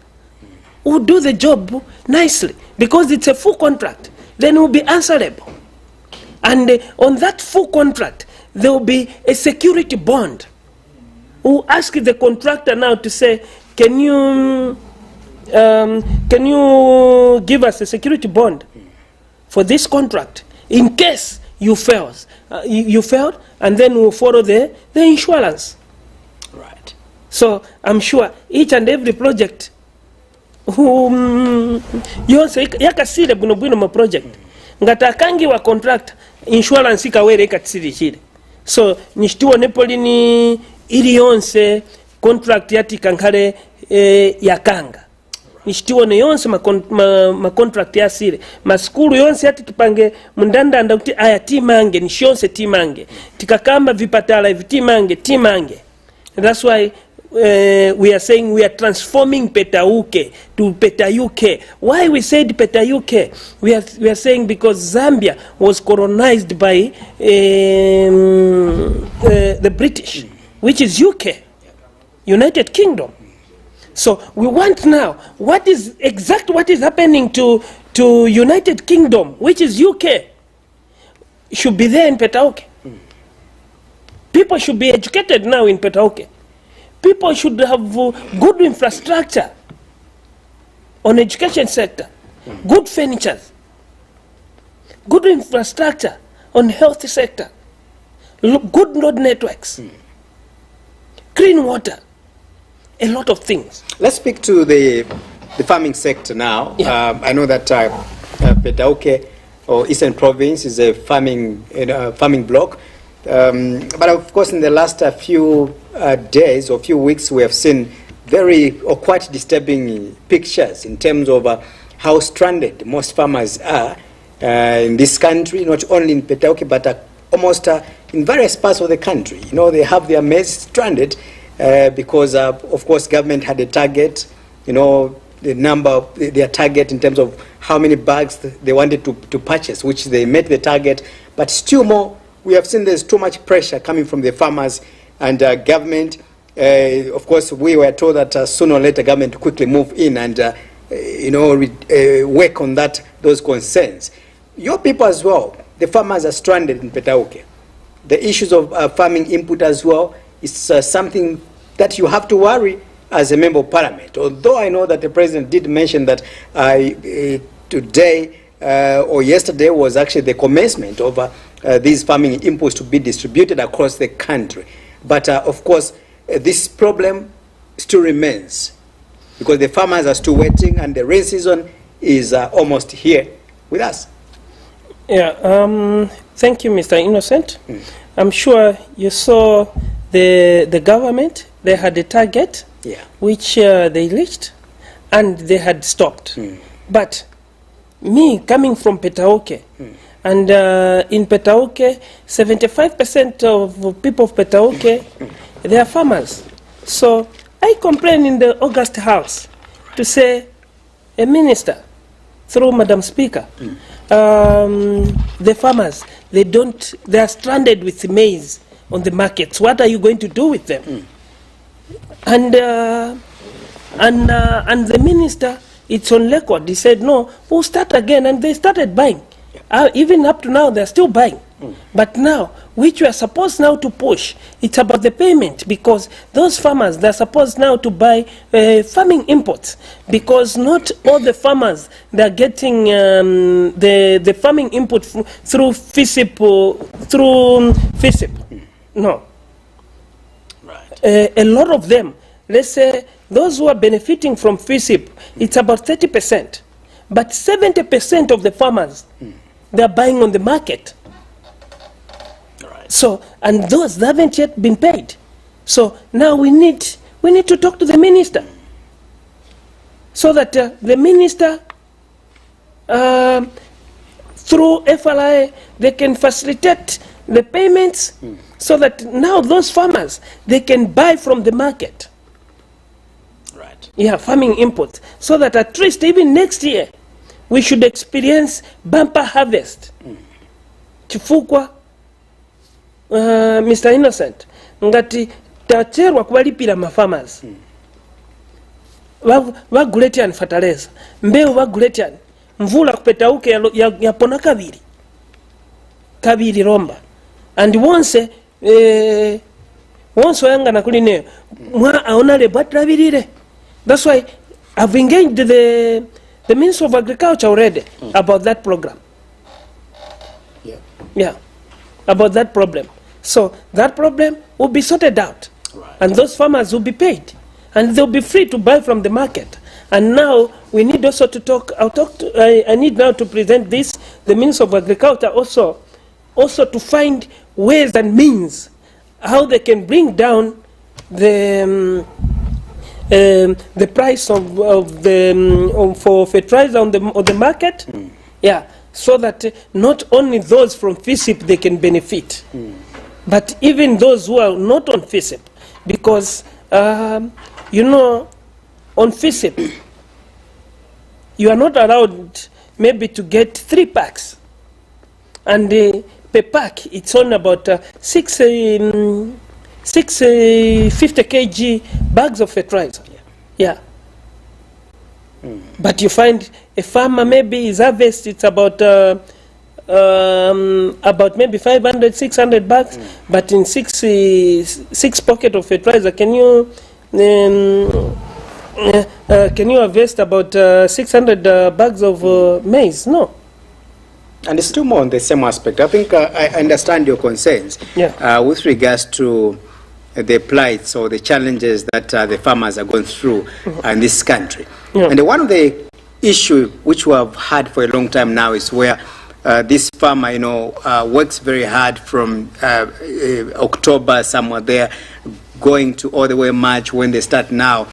Speaker 2: will do the job nicely, because it's a full contract, then will be answerable. And on that full contract, there will be a security bond. We'll ask the contractor now to say, can you give us a security bond for this contract in case you failed, and then we'll follow the insurance.
Speaker 3: Right.
Speaker 2: So I'm sure each and every project yonse yakasire buno ma project ngata kangi wa contract insurance ikawere ikatsiri chile. So nishtiwo nepolini ili yonse contract yati kankale yakanga. Nishtiwone yonse ma contract yasire. Maskulu yonse yati tupange mundanda kuti aya timange, nishionse timange. Tikakamba vipatala hivi timange. That's why we are saying we are transforming PETAUKE to PETAUKE. Why we said PETAUKE? We are saying because Zambia was colonized by the British, which is UK, United Kingdom. So we want now, what is happening to United Kingdom, which is UK, should be there in PETAUKE. People should be educated now in PETAUKE. People should have good infrastructure on education sector, good furniture, good infrastructure on health sector, good road networks, clean water, a lot of things.
Speaker 3: Let's speak to the farming sector now.
Speaker 2: Yeah.
Speaker 3: I know that PETAUKE or Eastern Province is a farming block. But of course, in the last few days or few weeks, we have seen very or quite disturbing pictures in terms of how stranded most farmers are in this country, not only in PETAUKE, but almost in various parts of the country. You know, they have their maize stranded because, of course, government had a target, you know, the number, their target in terms of how many bags they wanted to purchase, which they met the target. But still more, we have seen there's too much pressure coming from the farmers and government. Of course, we were told that sooner or later government to quickly move in and work on those concerns. Your people as well, the farmers are stranded in PETAUKE. The issues of farming input as well is something that you have to worry as a member of parliament. Although I know that the president did mention that today or yesterday was actually the commencement of these farming inputs to be distributed across the country. But of course, this problem still remains because the farmers are still waiting and the rain season is almost here with us.
Speaker 2: Yeah, thank you, Mr. Innocent. I'm sure you saw the government, they had a target, which they reached, and they had stopped. But me, coming from PETAUKE, and in PETAUKE, 75% of people of PETAUKE, they are farmers. So I complained in the August House to say, a minister, through Madam Speaker, the farmers, they are stranded with maize on the markets. What are you going to do with them? And the minister, it's on record, he said, no, we'll start again, and they started buying. Even up to now, they're still buying. But now, which we are supposed now to push, it's about the payment, because those farmers, they're supposed now to buy farming imports, because not all the farmers, they're getting the farming input through FISIP, No. Right. A lot of them, let's say, those who are benefiting from FISIP, it's about 30%. But 70% of the farmers, they're buying on the market. Right. So, and those they haven't yet been paid. So now we need to talk to the minister, so that the minister, through FLI, they can facilitate the payments, so that now those farmers, they can buy from the market. Right. Yeah, farming inputs, so that at least even next year, we should experience bumper harvest. Chifukwa, Mr. Innocent, ngati tacherwa kubalipira ma farmers. Baguletian fertilizer, mbeu baguletian, mvula kupetauke yapona kabiri romba. And once wayanga nakuline mwa aona le batrabirire. That's why I've engaged the Minister of Agriculture already about that program. Yeah, about that problem. So that problem will be sorted out, and those farmers will be paid, and they'll be free to buy from the market. And now we need also to talk. I need now to present this, the Minister of Agriculture also to find ways and means how they can bring down the price for fertilizer on the market. Yeah, so that not only those from FISIP they can benefit, but even those who are not on FISIP, because you know, on FISIP you are not allowed maybe to get 3 packs, and per pack it's on about 650 kg bags of fertilizer. Yeah, But you find a farmer maybe his harvest, it's about maybe 500, 600 bucks, but in six pocket of fertilizer, can you harvest about 600 bags of maize? No.
Speaker 3: And it's still more on the same aspect. I think I understand your concerns with regards to the plights or the challenges that the farmers are going through in this country. And one of the issues which we have had for a long time now is where this farmer, works very hard from October, somewhere there, going to all the way March when they start now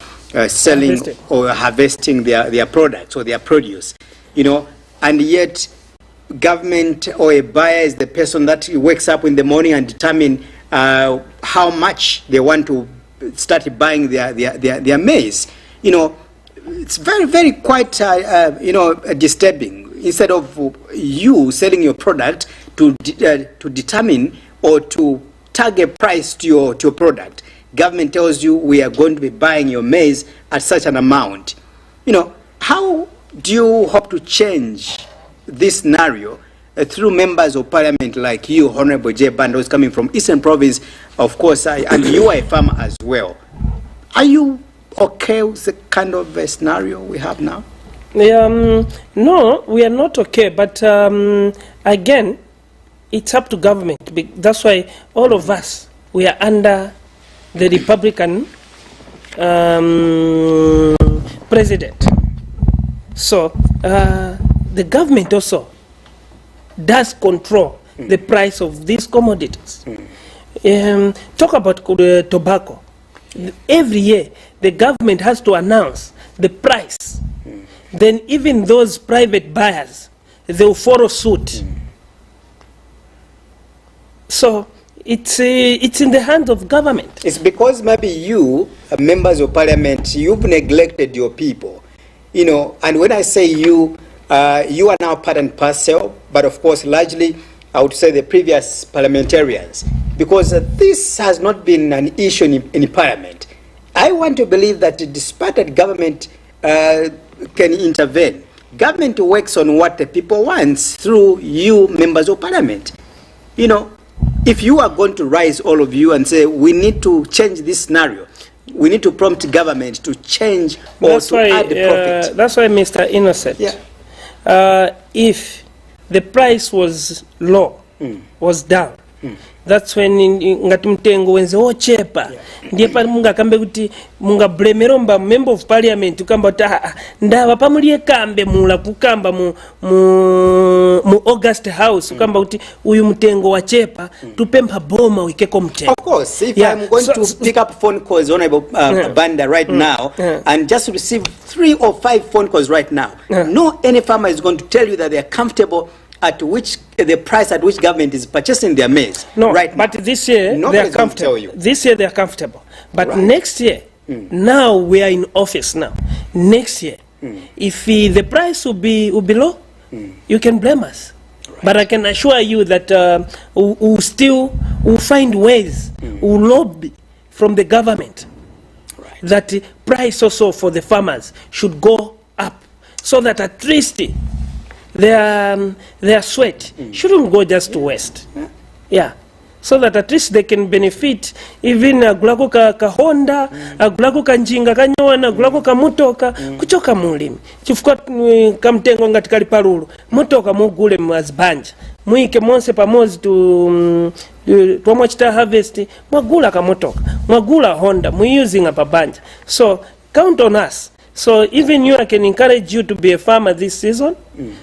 Speaker 3: selling or harvesting their products or their produce, and yet government or a buyer is the person that wakes up in the morning and determine how much they want to start buying their maize. It's very, very quite disturbing. Instead of you selling your product to determine or to tag a price to your product, government tells you we are going to be buying your maize at such an amount. How do you hope to change this scenario through members of parliament like you, Honorable J. Banda, who's coming from Eastern Province, of course, and you are a farmer as well. Are you okay with the kind of scenario we have now?
Speaker 2: No, we are not okay, but again, it's up to government. That's why all of us, we are under the Republican president. So the government also does control the price of these commodities. Talk about tobacco. Every year, the government has to announce the price. Then even those private buyers, they will follow suit. So it's in the hands of government.
Speaker 3: It's because maybe you, members of parliament, you've neglected your people. And when I say you are now part and parcel, but of course largely I would say the previous parliamentarians, because this has not been an issue in parliament. I want to believe that despite that government can intervene, government works on what the people want through you, members of parliament. If you are going to rise, all of you, and say we need to change this scenario, we need to prompt government to change or to add the profit.
Speaker 2: That's why, Mr. Innocent, if the price was low, was down, that's when ngatumtengo wenze ochepa ndiye pali munga kambe kuti munga blemeromba member of parliament ukamba ta ndaba pamuliye kambe mula kukamba mu August House ukamba kuti uyu mtengo wa chepa tupempa boma wikeko mtengo.
Speaker 3: Of course, if I'm going to pick up phone calls, Honorable Banda, right now, and just receive 3 or 5 phone calls right now, no any farmer is going to tell you that they are comfortable at which the price at which government is purchasing their maize.
Speaker 2: No,
Speaker 3: right
Speaker 2: but
Speaker 3: now.
Speaker 2: This year they are comfortable. This year they are comfortable. But next year, now we are in office now. Next year, if the price will be low, you can blame us. But I can assure you that we'll find ways, we'll lobby from the government that the price also for the farmers should go up, so that at least their sweat shouldn't go just to waste. So that at least they can benefit, even agulako ka Honda, agulako ka njinga kanyoana, agulako ka mutoka kuchoka mulimi. Chifukwa kamtengo ngati kali palulu, mutoka mugule mwazibanja. Muike monse pamozi tuamwachita harvest, mwagula ka mutoka, mwagula Honda, muyusing pabanja. So count on us. So even you, I can encourage you to be a farmer this season,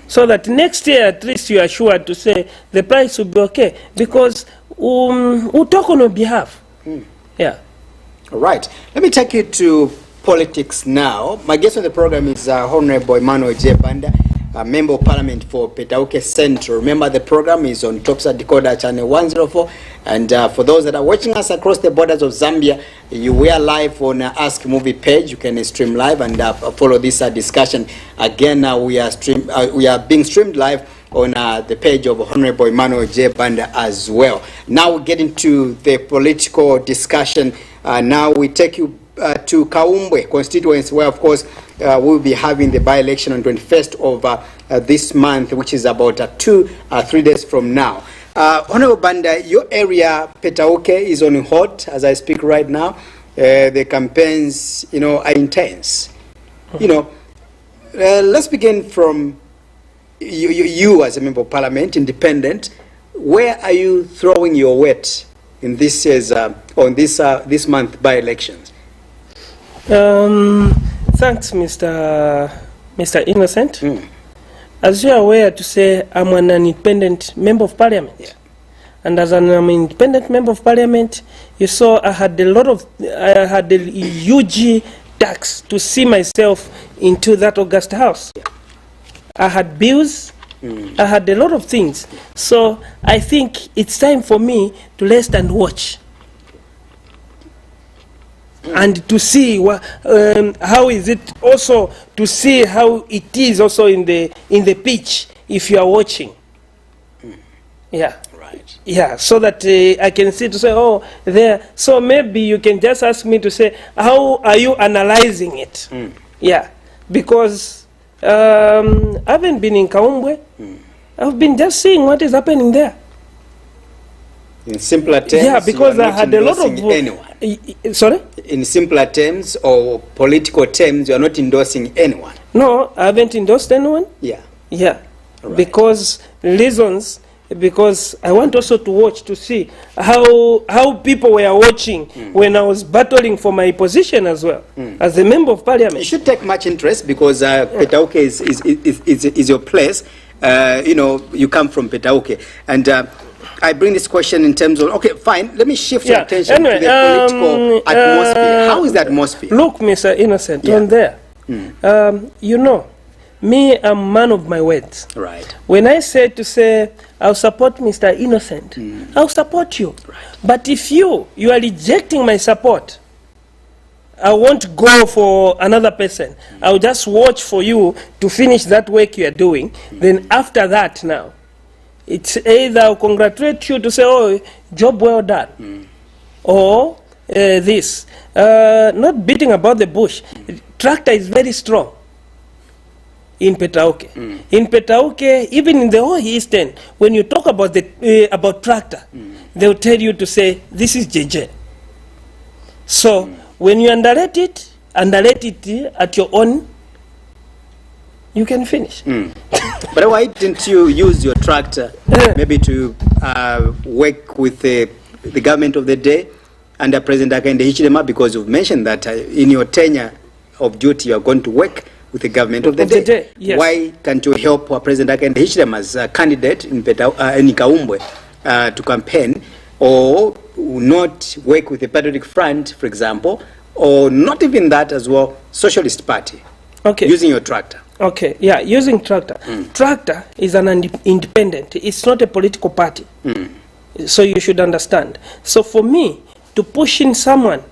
Speaker 2: so that next year at least you are sure to say the price will be okay, because we'll talk on your behalf.
Speaker 3: All right. Let me take you to politics now. My guest on the program is Honorable Emmanuel J. Banda, a member of parliament for PETAUKE Central. Remember, the program is on Topside Decoder channel 104. And for those that are watching us across the borders of Zambia, we are live on Ask Muvi page. You can stream live and follow this discussion. Again, we are being streamed live on the page of Honorable Emmanuel J. Banda as well. Now we get into the political discussion. Now we take you to Kaumbwe constituency, where of course we'll be having the by-election on 21st of this month, which is about 3 days from now. Honorable Banda, your area, PETAUKE, is on hot as I speak right now. The campaigns, are intense. Let's begin from you as a member of parliament, independent. Where are you throwing your weight in this year's on this month by-elections?
Speaker 2: Thanks, Mr. Innocent. As you are aware, to say I'm an independent member of parliament.
Speaker 3: Yeah.
Speaker 2: And as an independent member of parliament, you saw I had a huge tax to see myself into that August house.
Speaker 3: Yeah.
Speaker 2: I had bills, I had a lot of things. So I think it's time for me to rest and watch. And to see how is it also to see how it is also in the pitch if you are watching. Yeah.
Speaker 3: Right.
Speaker 2: Yeah, so that I can see to say, oh, there. So maybe you can just ask me to say, how are you analyzing it? Yeah, because I haven't been in Kaumbwe. I've been just seeing what is happening there.
Speaker 3: In simpler terms,
Speaker 2: yeah, because I had a lot of
Speaker 3: anyone.
Speaker 2: Sorry?
Speaker 3: In simpler terms or political terms, you are not endorsing anyone.
Speaker 2: No, I haven't endorsed anyone.
Speaker 3: Yeah.
Speaker 2: Yeah,
Speaker 3: Right.
Speaker 2: because reasons. Because I want also to watch to see how people were watching when I was battling for my position as well as a member of parliament.
Speaker 3: You should take much interest because PETAUKE is your place. You come from PETAUKE, and I bring this question in terms of, okay, fine, let me shift your attention to the political atmosphere. How is the atmosphere?
Speaker 2: Look, Mr. Innocent, on there, me, I'm a man of my words.
Speaker 3: Right.
Speaker 2: When I said to say, I'll support Mr. Innocent, I'll support you.
Speaker 3: Right.
Speaker 2: But if you are rejecting my support, I won't go for another person. I'll just watch for you to finish that work you are doing. Then after that now, it's either I'll congratulate you to say, oh, job well done. Or this. Not beating about the bush. Tractor is very strong. In PETAUKE. In PETAUKE, even in the whole Eastern, when you talk about about tractor, they'll tell you to say, this is JJ. So, when you underrate it at your own, you can finish.
Speaker 3: But why didn't you use your tractor maybe to work with the government of the day under President Hakainde Hichilema, because you've mentioned that in your tenure of duty you are going to work with the government of the day.
Speaker 2: Yes.
Speaker 3: Why can't you help President Hakainde Hichilema as a candidate in Kaumbwe to campaign, or not work with the Patriotic Front, for example, or not even that as well, Socialist Party, using your tractor?
Speaker 2: Okay, yeah, using tractor. Tractor is an independent. It's not a political party. So you should understand. So for me, to push in someone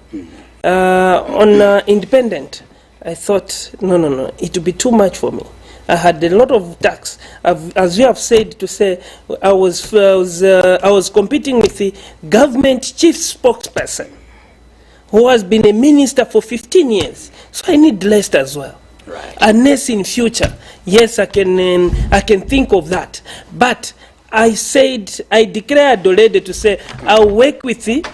Speaker 2: on independent, I thought, no, it would be too much for me. I had a lot of tax. As you have said, to say, I was competing with the government chief spokesperson who has been a minister for 15 years. So I need less as well.
Speaker 3: Right.
Speaker 2: Unless in future, yes, I can think of that. But I said, I declared already to say, I'll work with the,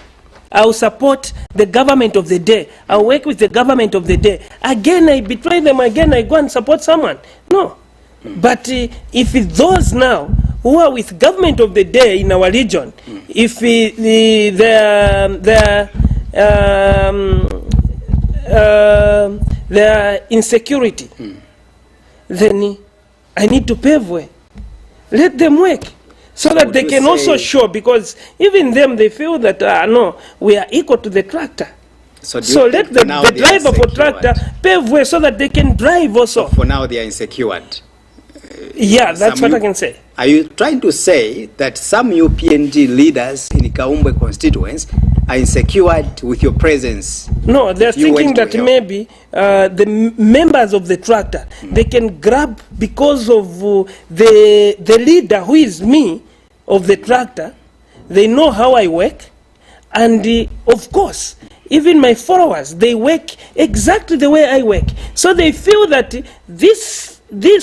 Speaker 2: I'll support the government of the day. I'll work with the government of the day. Again, I betray them. Again, I go and support someone. No. But if those now who are with government of the day in our region, if their insecurity, then I need to pave way. Let them work. So that they can also show, because even them, they feel that, no, we are equal to the tractor. So let the driver for tractor pave way so that they can drive also.
Speaker 3: So for now, they are insecure.
Speaker 2: Yeah, that's what I can say.
Speaker 3: Are you trying to say that some UPNG leaders in Kaumbwe constituents are insecure with your presence?
Speaker 2: No, they're thinking that maybe the members of the tractor, they can grab because of the leader who is me, of the tractor. They know how I work. And of course, even my followers, they work exactly the way I work. So they feel that this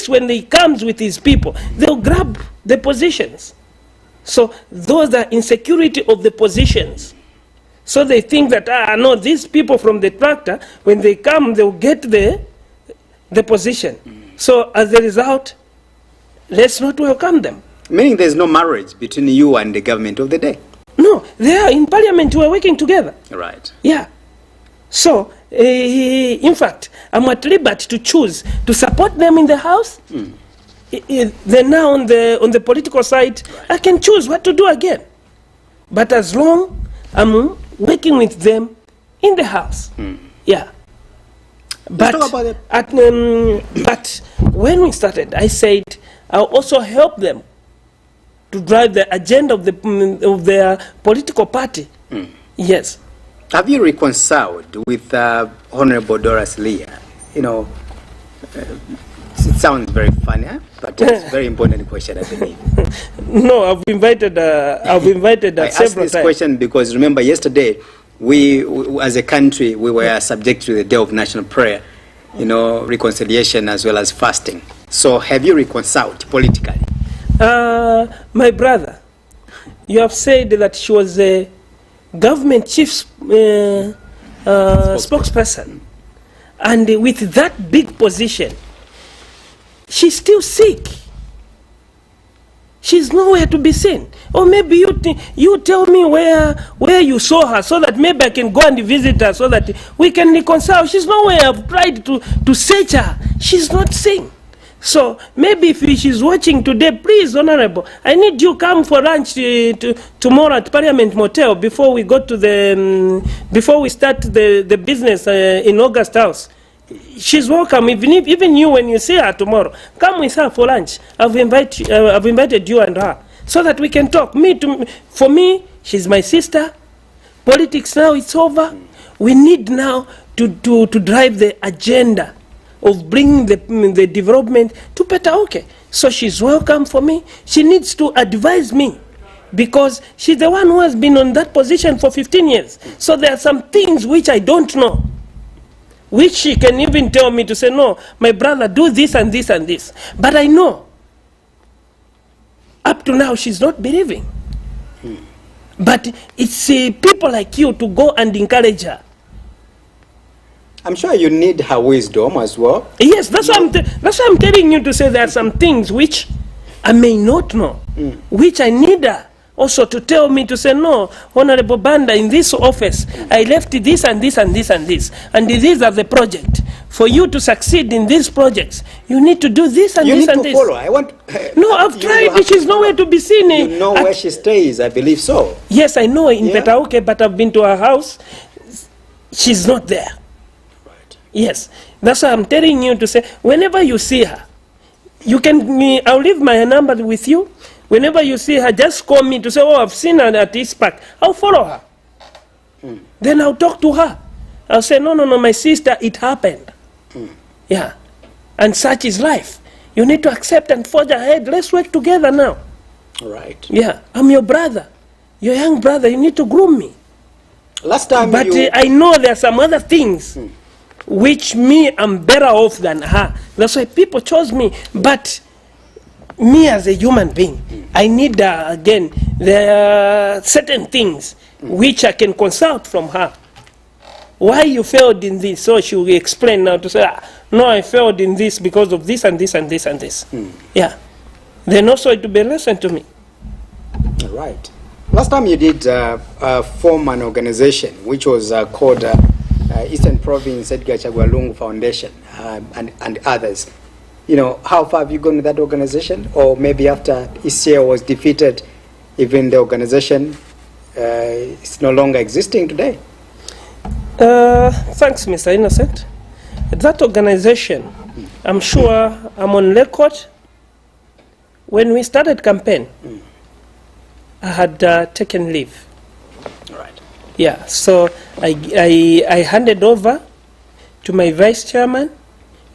Speaker 2: when he comes with his people, they'll grab the positions. So those are insecurity of the positions. So they think that, no, these people from the tractor, when they come, they'll get the position. So as a result, let's not welcome them.
Speaker 3: Meaning there's no marriage between you and the government of the day?
Speaker 2: No, they are in parliament, we are working together.
Speaker 3: Right.
Speaker 2: Yeah. So, in fact, I'm at liberty to choose to support them in the House. Then now on the political side, I can choose what to do again. But as long I'm working with them in the House. Yeah. But, but when we started, I said I'll also help them to drive the agenda of their political party. Yes.
Speaker 3: Have you reconciled with Honorable Doris Leah? You know, it sounds very funny, but it's a very important question, I believe.
Speaker 2: No, I've invited
Speaker 3: I
Speaker 2: several
Speaker 3: asked this
Speaker 2: times.
Speaker 3: question because remember yesterday, we as a country, we were subject to the Day of National Prayer, you know, reconciliation as well as fasting. So have you reconciled politically?
Speaker 2: My brother, you have said that she was a government chief spokesperson. And with that big position, she's still sick. She's nowhere to be seen. Or maybe you tell me where you saw her so that maybe I can go and visit her so that we can reconcile. She's nowhere. I've tried to search her. She's not seen. So maybe if she's watching today, please, Honorable, I need you come for lunch tomorrow at Parliament Motel before we go to before we start the business in August House. She's welcome. Even you, when you see her tomorrow, come with her for lunch. I've invited you and her so that we can talk. For me, she's my sister. Politics now, it's over. We need now to drive the agenda of bringing the development to PETAUKE. So she's welcome for me. She needs to advise me because she's the one who has been on that position for 15 years. So there are some things which I don't know, which she can even tell me to say, no, my brother, do this and this and this. But I know, up to now, she's not believing. But it's people like you to go and encourage her.
Speaker 3: I'm sure you need her wisdom as well.
Speaker 2: Yes, that's why I'm telling you to say there are some things which I may not know, which I need her also to tell me to say, no, Honorable Banda, in this office, I left this and this and this and this, and these are the projects. For you to succeed in these projects, you need to do this and this and this.
Speaker 3: You need to follow. I want.
Speaker 2: No, I've tried. She's nowhere to be seen.
Speaker 3: You know where she stays, I believe so.
Speaker 2: Yes, I know in PETAUKE, but I've been to her house. She's not there. Yes, that's why I'm telling you to say, whenever you see her, you can, I'll leave my number with you. Whenever you see her, just call me to say, oh, I've seen her at this park. I'll follow her. Then I'll talk to her. I'll say, no, my sister, it happened. Yeah, and such is life. You need to accept and forge ahead. Let's work together now.
Speaker 3: All right.
Speaker 2: Yeah, I'm your brother, your young brother. You need to groom me.
Speaker 3: Last time
Speaker 2: but I know there are some other things which I'm better off than her. That's why people chose me. But me as a human being, I need, again, there are certain things which I can consult from her. Why you failed in this? So she will explain now to say, no, I failed in this because of this and this and this and this. Yeah. Then also it will be a lesson to me.
Speaker 3: All right. Last time you did form an organization which was called Eastern Province Edgar Chagwa Lungu Foundation and others. You know, how far have you gone with that organization? Or maybe after ECA was defeated, even the organization is no longer existing today?
Speaker 2: Thanks, Mr. Innocent. That organization, I'm sure I'm on record. When we started campaign, I had taken leave.
Speaker 3: All right.
Speaker 2: Yeah, so I handed over to my vice chairman,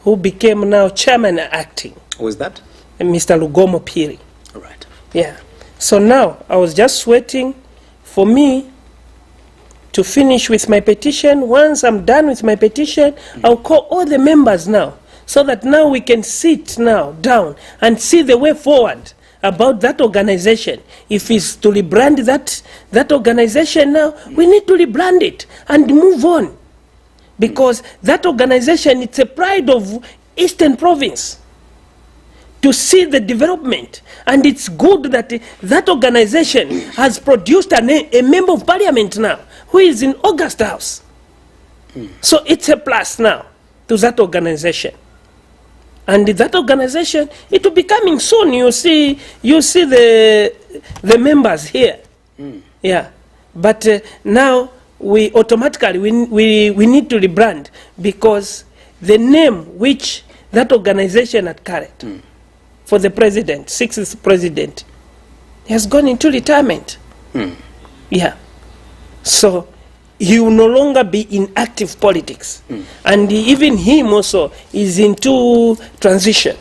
Speaker 2: who became now chairman acting.
Speaker 3: Who was that?
Speaker 2: Mr. Lugomo Piri.
Speaker 3: All right.
Speaker 2: Yeah. So now I was just waiting for me to finish with my petition. Once I'm done with my petition, I'll call all the members now, so that now we can sit now down and see the way forward about that organization. If it's to rebrand that organization now, we need to rebrand it and move on. Because that organization, it's a pride of Eastern Province to see the development. And it's good that that organization has produced a member of parliament now, who is in August House. So it's a plus now to that organization. And that organization, it will be coming soon. You see the members here. Yeah. But now we automatically we need to rebrand, because the name which that organization had carried for the president, 6th president, has gone into retirement. Yeah. So he will no longer be in active politics. And even him also is into transition.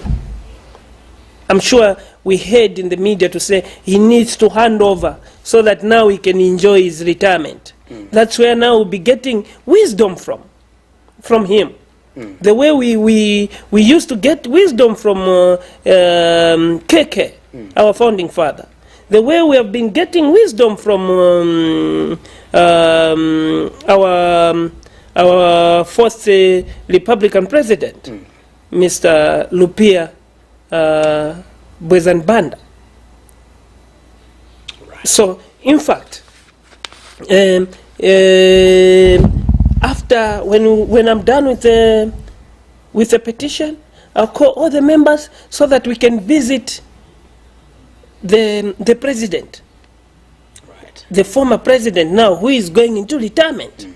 Speaker 2: I'm sure we heard in the media to say he needs to hand over so that now he can enjoy his retirement. That's where now we'll be getting wisdom from him. The way we used to get wisdom from KK, our founding father. The way we have been getting wisdom from our fourth Republican president, Mr. Lupia Banda. Right. So, in fact, after when I'm done with the petition, I'll call all the members so that we can visit the president, right, the former president now, who is going into retirement.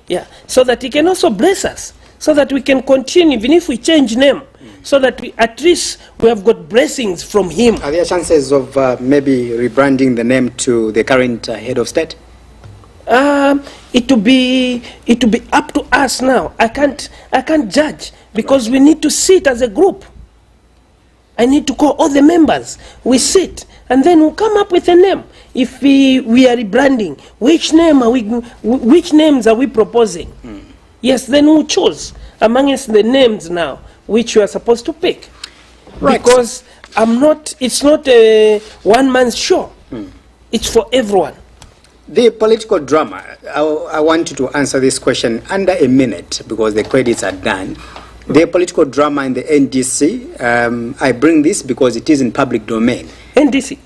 Speaker 2: Yeah, so that he can also bless us, so that we can continue, even if we change name, so that at least we have got blessings from him.
Speaker 3: Are there chances of maybe rebranding the name to the current head of state?
Speaker 2: It will be up to us now. I can't judge, because we need to sit as a group. I need to call all the members. We sit, and then we'll come up with a name. If we are rebranding, which names are we proposing? Yes, then we'll choose amongst the names now which we are supposed to pick. Right. Because it's not a one-man show. It's for everyone.
Speaker 3: The political drama, I want you to answer this question under a minute, because the credits are done. The political drama in the NDC, I bring this because it is in public domain.
Speaker 2: NDC?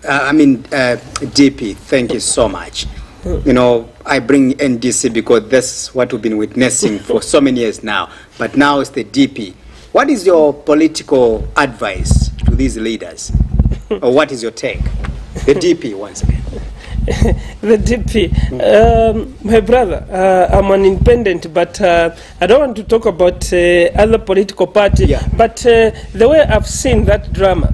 Speaker 3: DP, thank you so much. You know, I bring NDC because that's what we've been witnessing for so many years now. But now it's the DP. What is your political advice to these leaders? Or what is your take? The DP, once again.
Speaker 2: The DP. My brother, I'm an independent, but I don't want to talk about other political parties. Yeah. But the way I've seen that drama,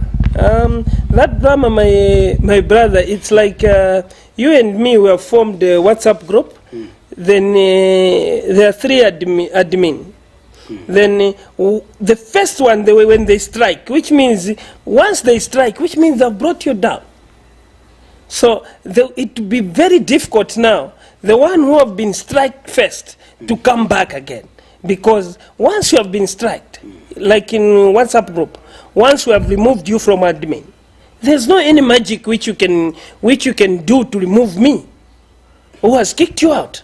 Speaker 2: my brother, it's like you and me, we have formed a WhatsApp group. Then there are 3 admin. Then the first one, when they strike, which means once they strike, which means they've brought you down. So it will be very difficult now, the one who have been struck first, to come back again. Because once you have been struck, like in WhatsApp group, once we have removed you from admin, there's no any magic which you can do to remove me, who has kicked you out.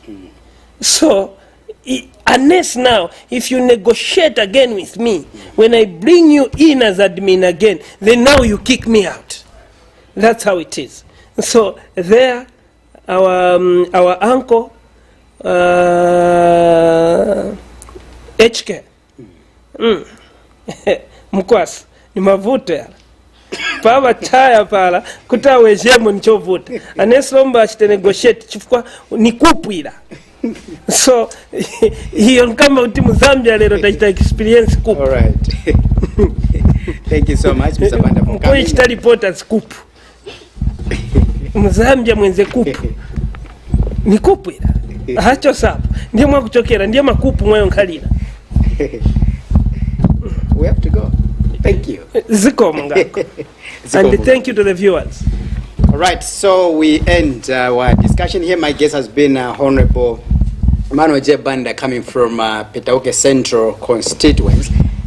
Speaker 2: So unless now, if you negotiate again with me, when I bring you in as admin again, then now you kick me out. That's how it is. So there, our uncle, HK, mkwasi, ni mavuto ya. Pava chaya pala, kuta wejemo nichovuta. Aneslomba ashite negotiate, chifukwa ni kupwila. So, hiyo kama utimu Zambia lero tajita experience kupu.
Speaker 3: All right. Thank you so much, Mr. Banda, for coming.
Speaker 2: Mkoi chita reporters kupu. Mzambia mwenze kupu. Ni kupu ila. Hacho sabu. Ndiye mwa kuchokera, ndiye makupu mwayo nkalina.
Speaker 3: We have to go. Thank you.
Speaker 2: Ziko mungako. And thank you to the viewers.
Speaker 1: All right, so we end our discussion here. My guest has been Honorable Emmanuel Banda, coming from PETAUKE Central constituency.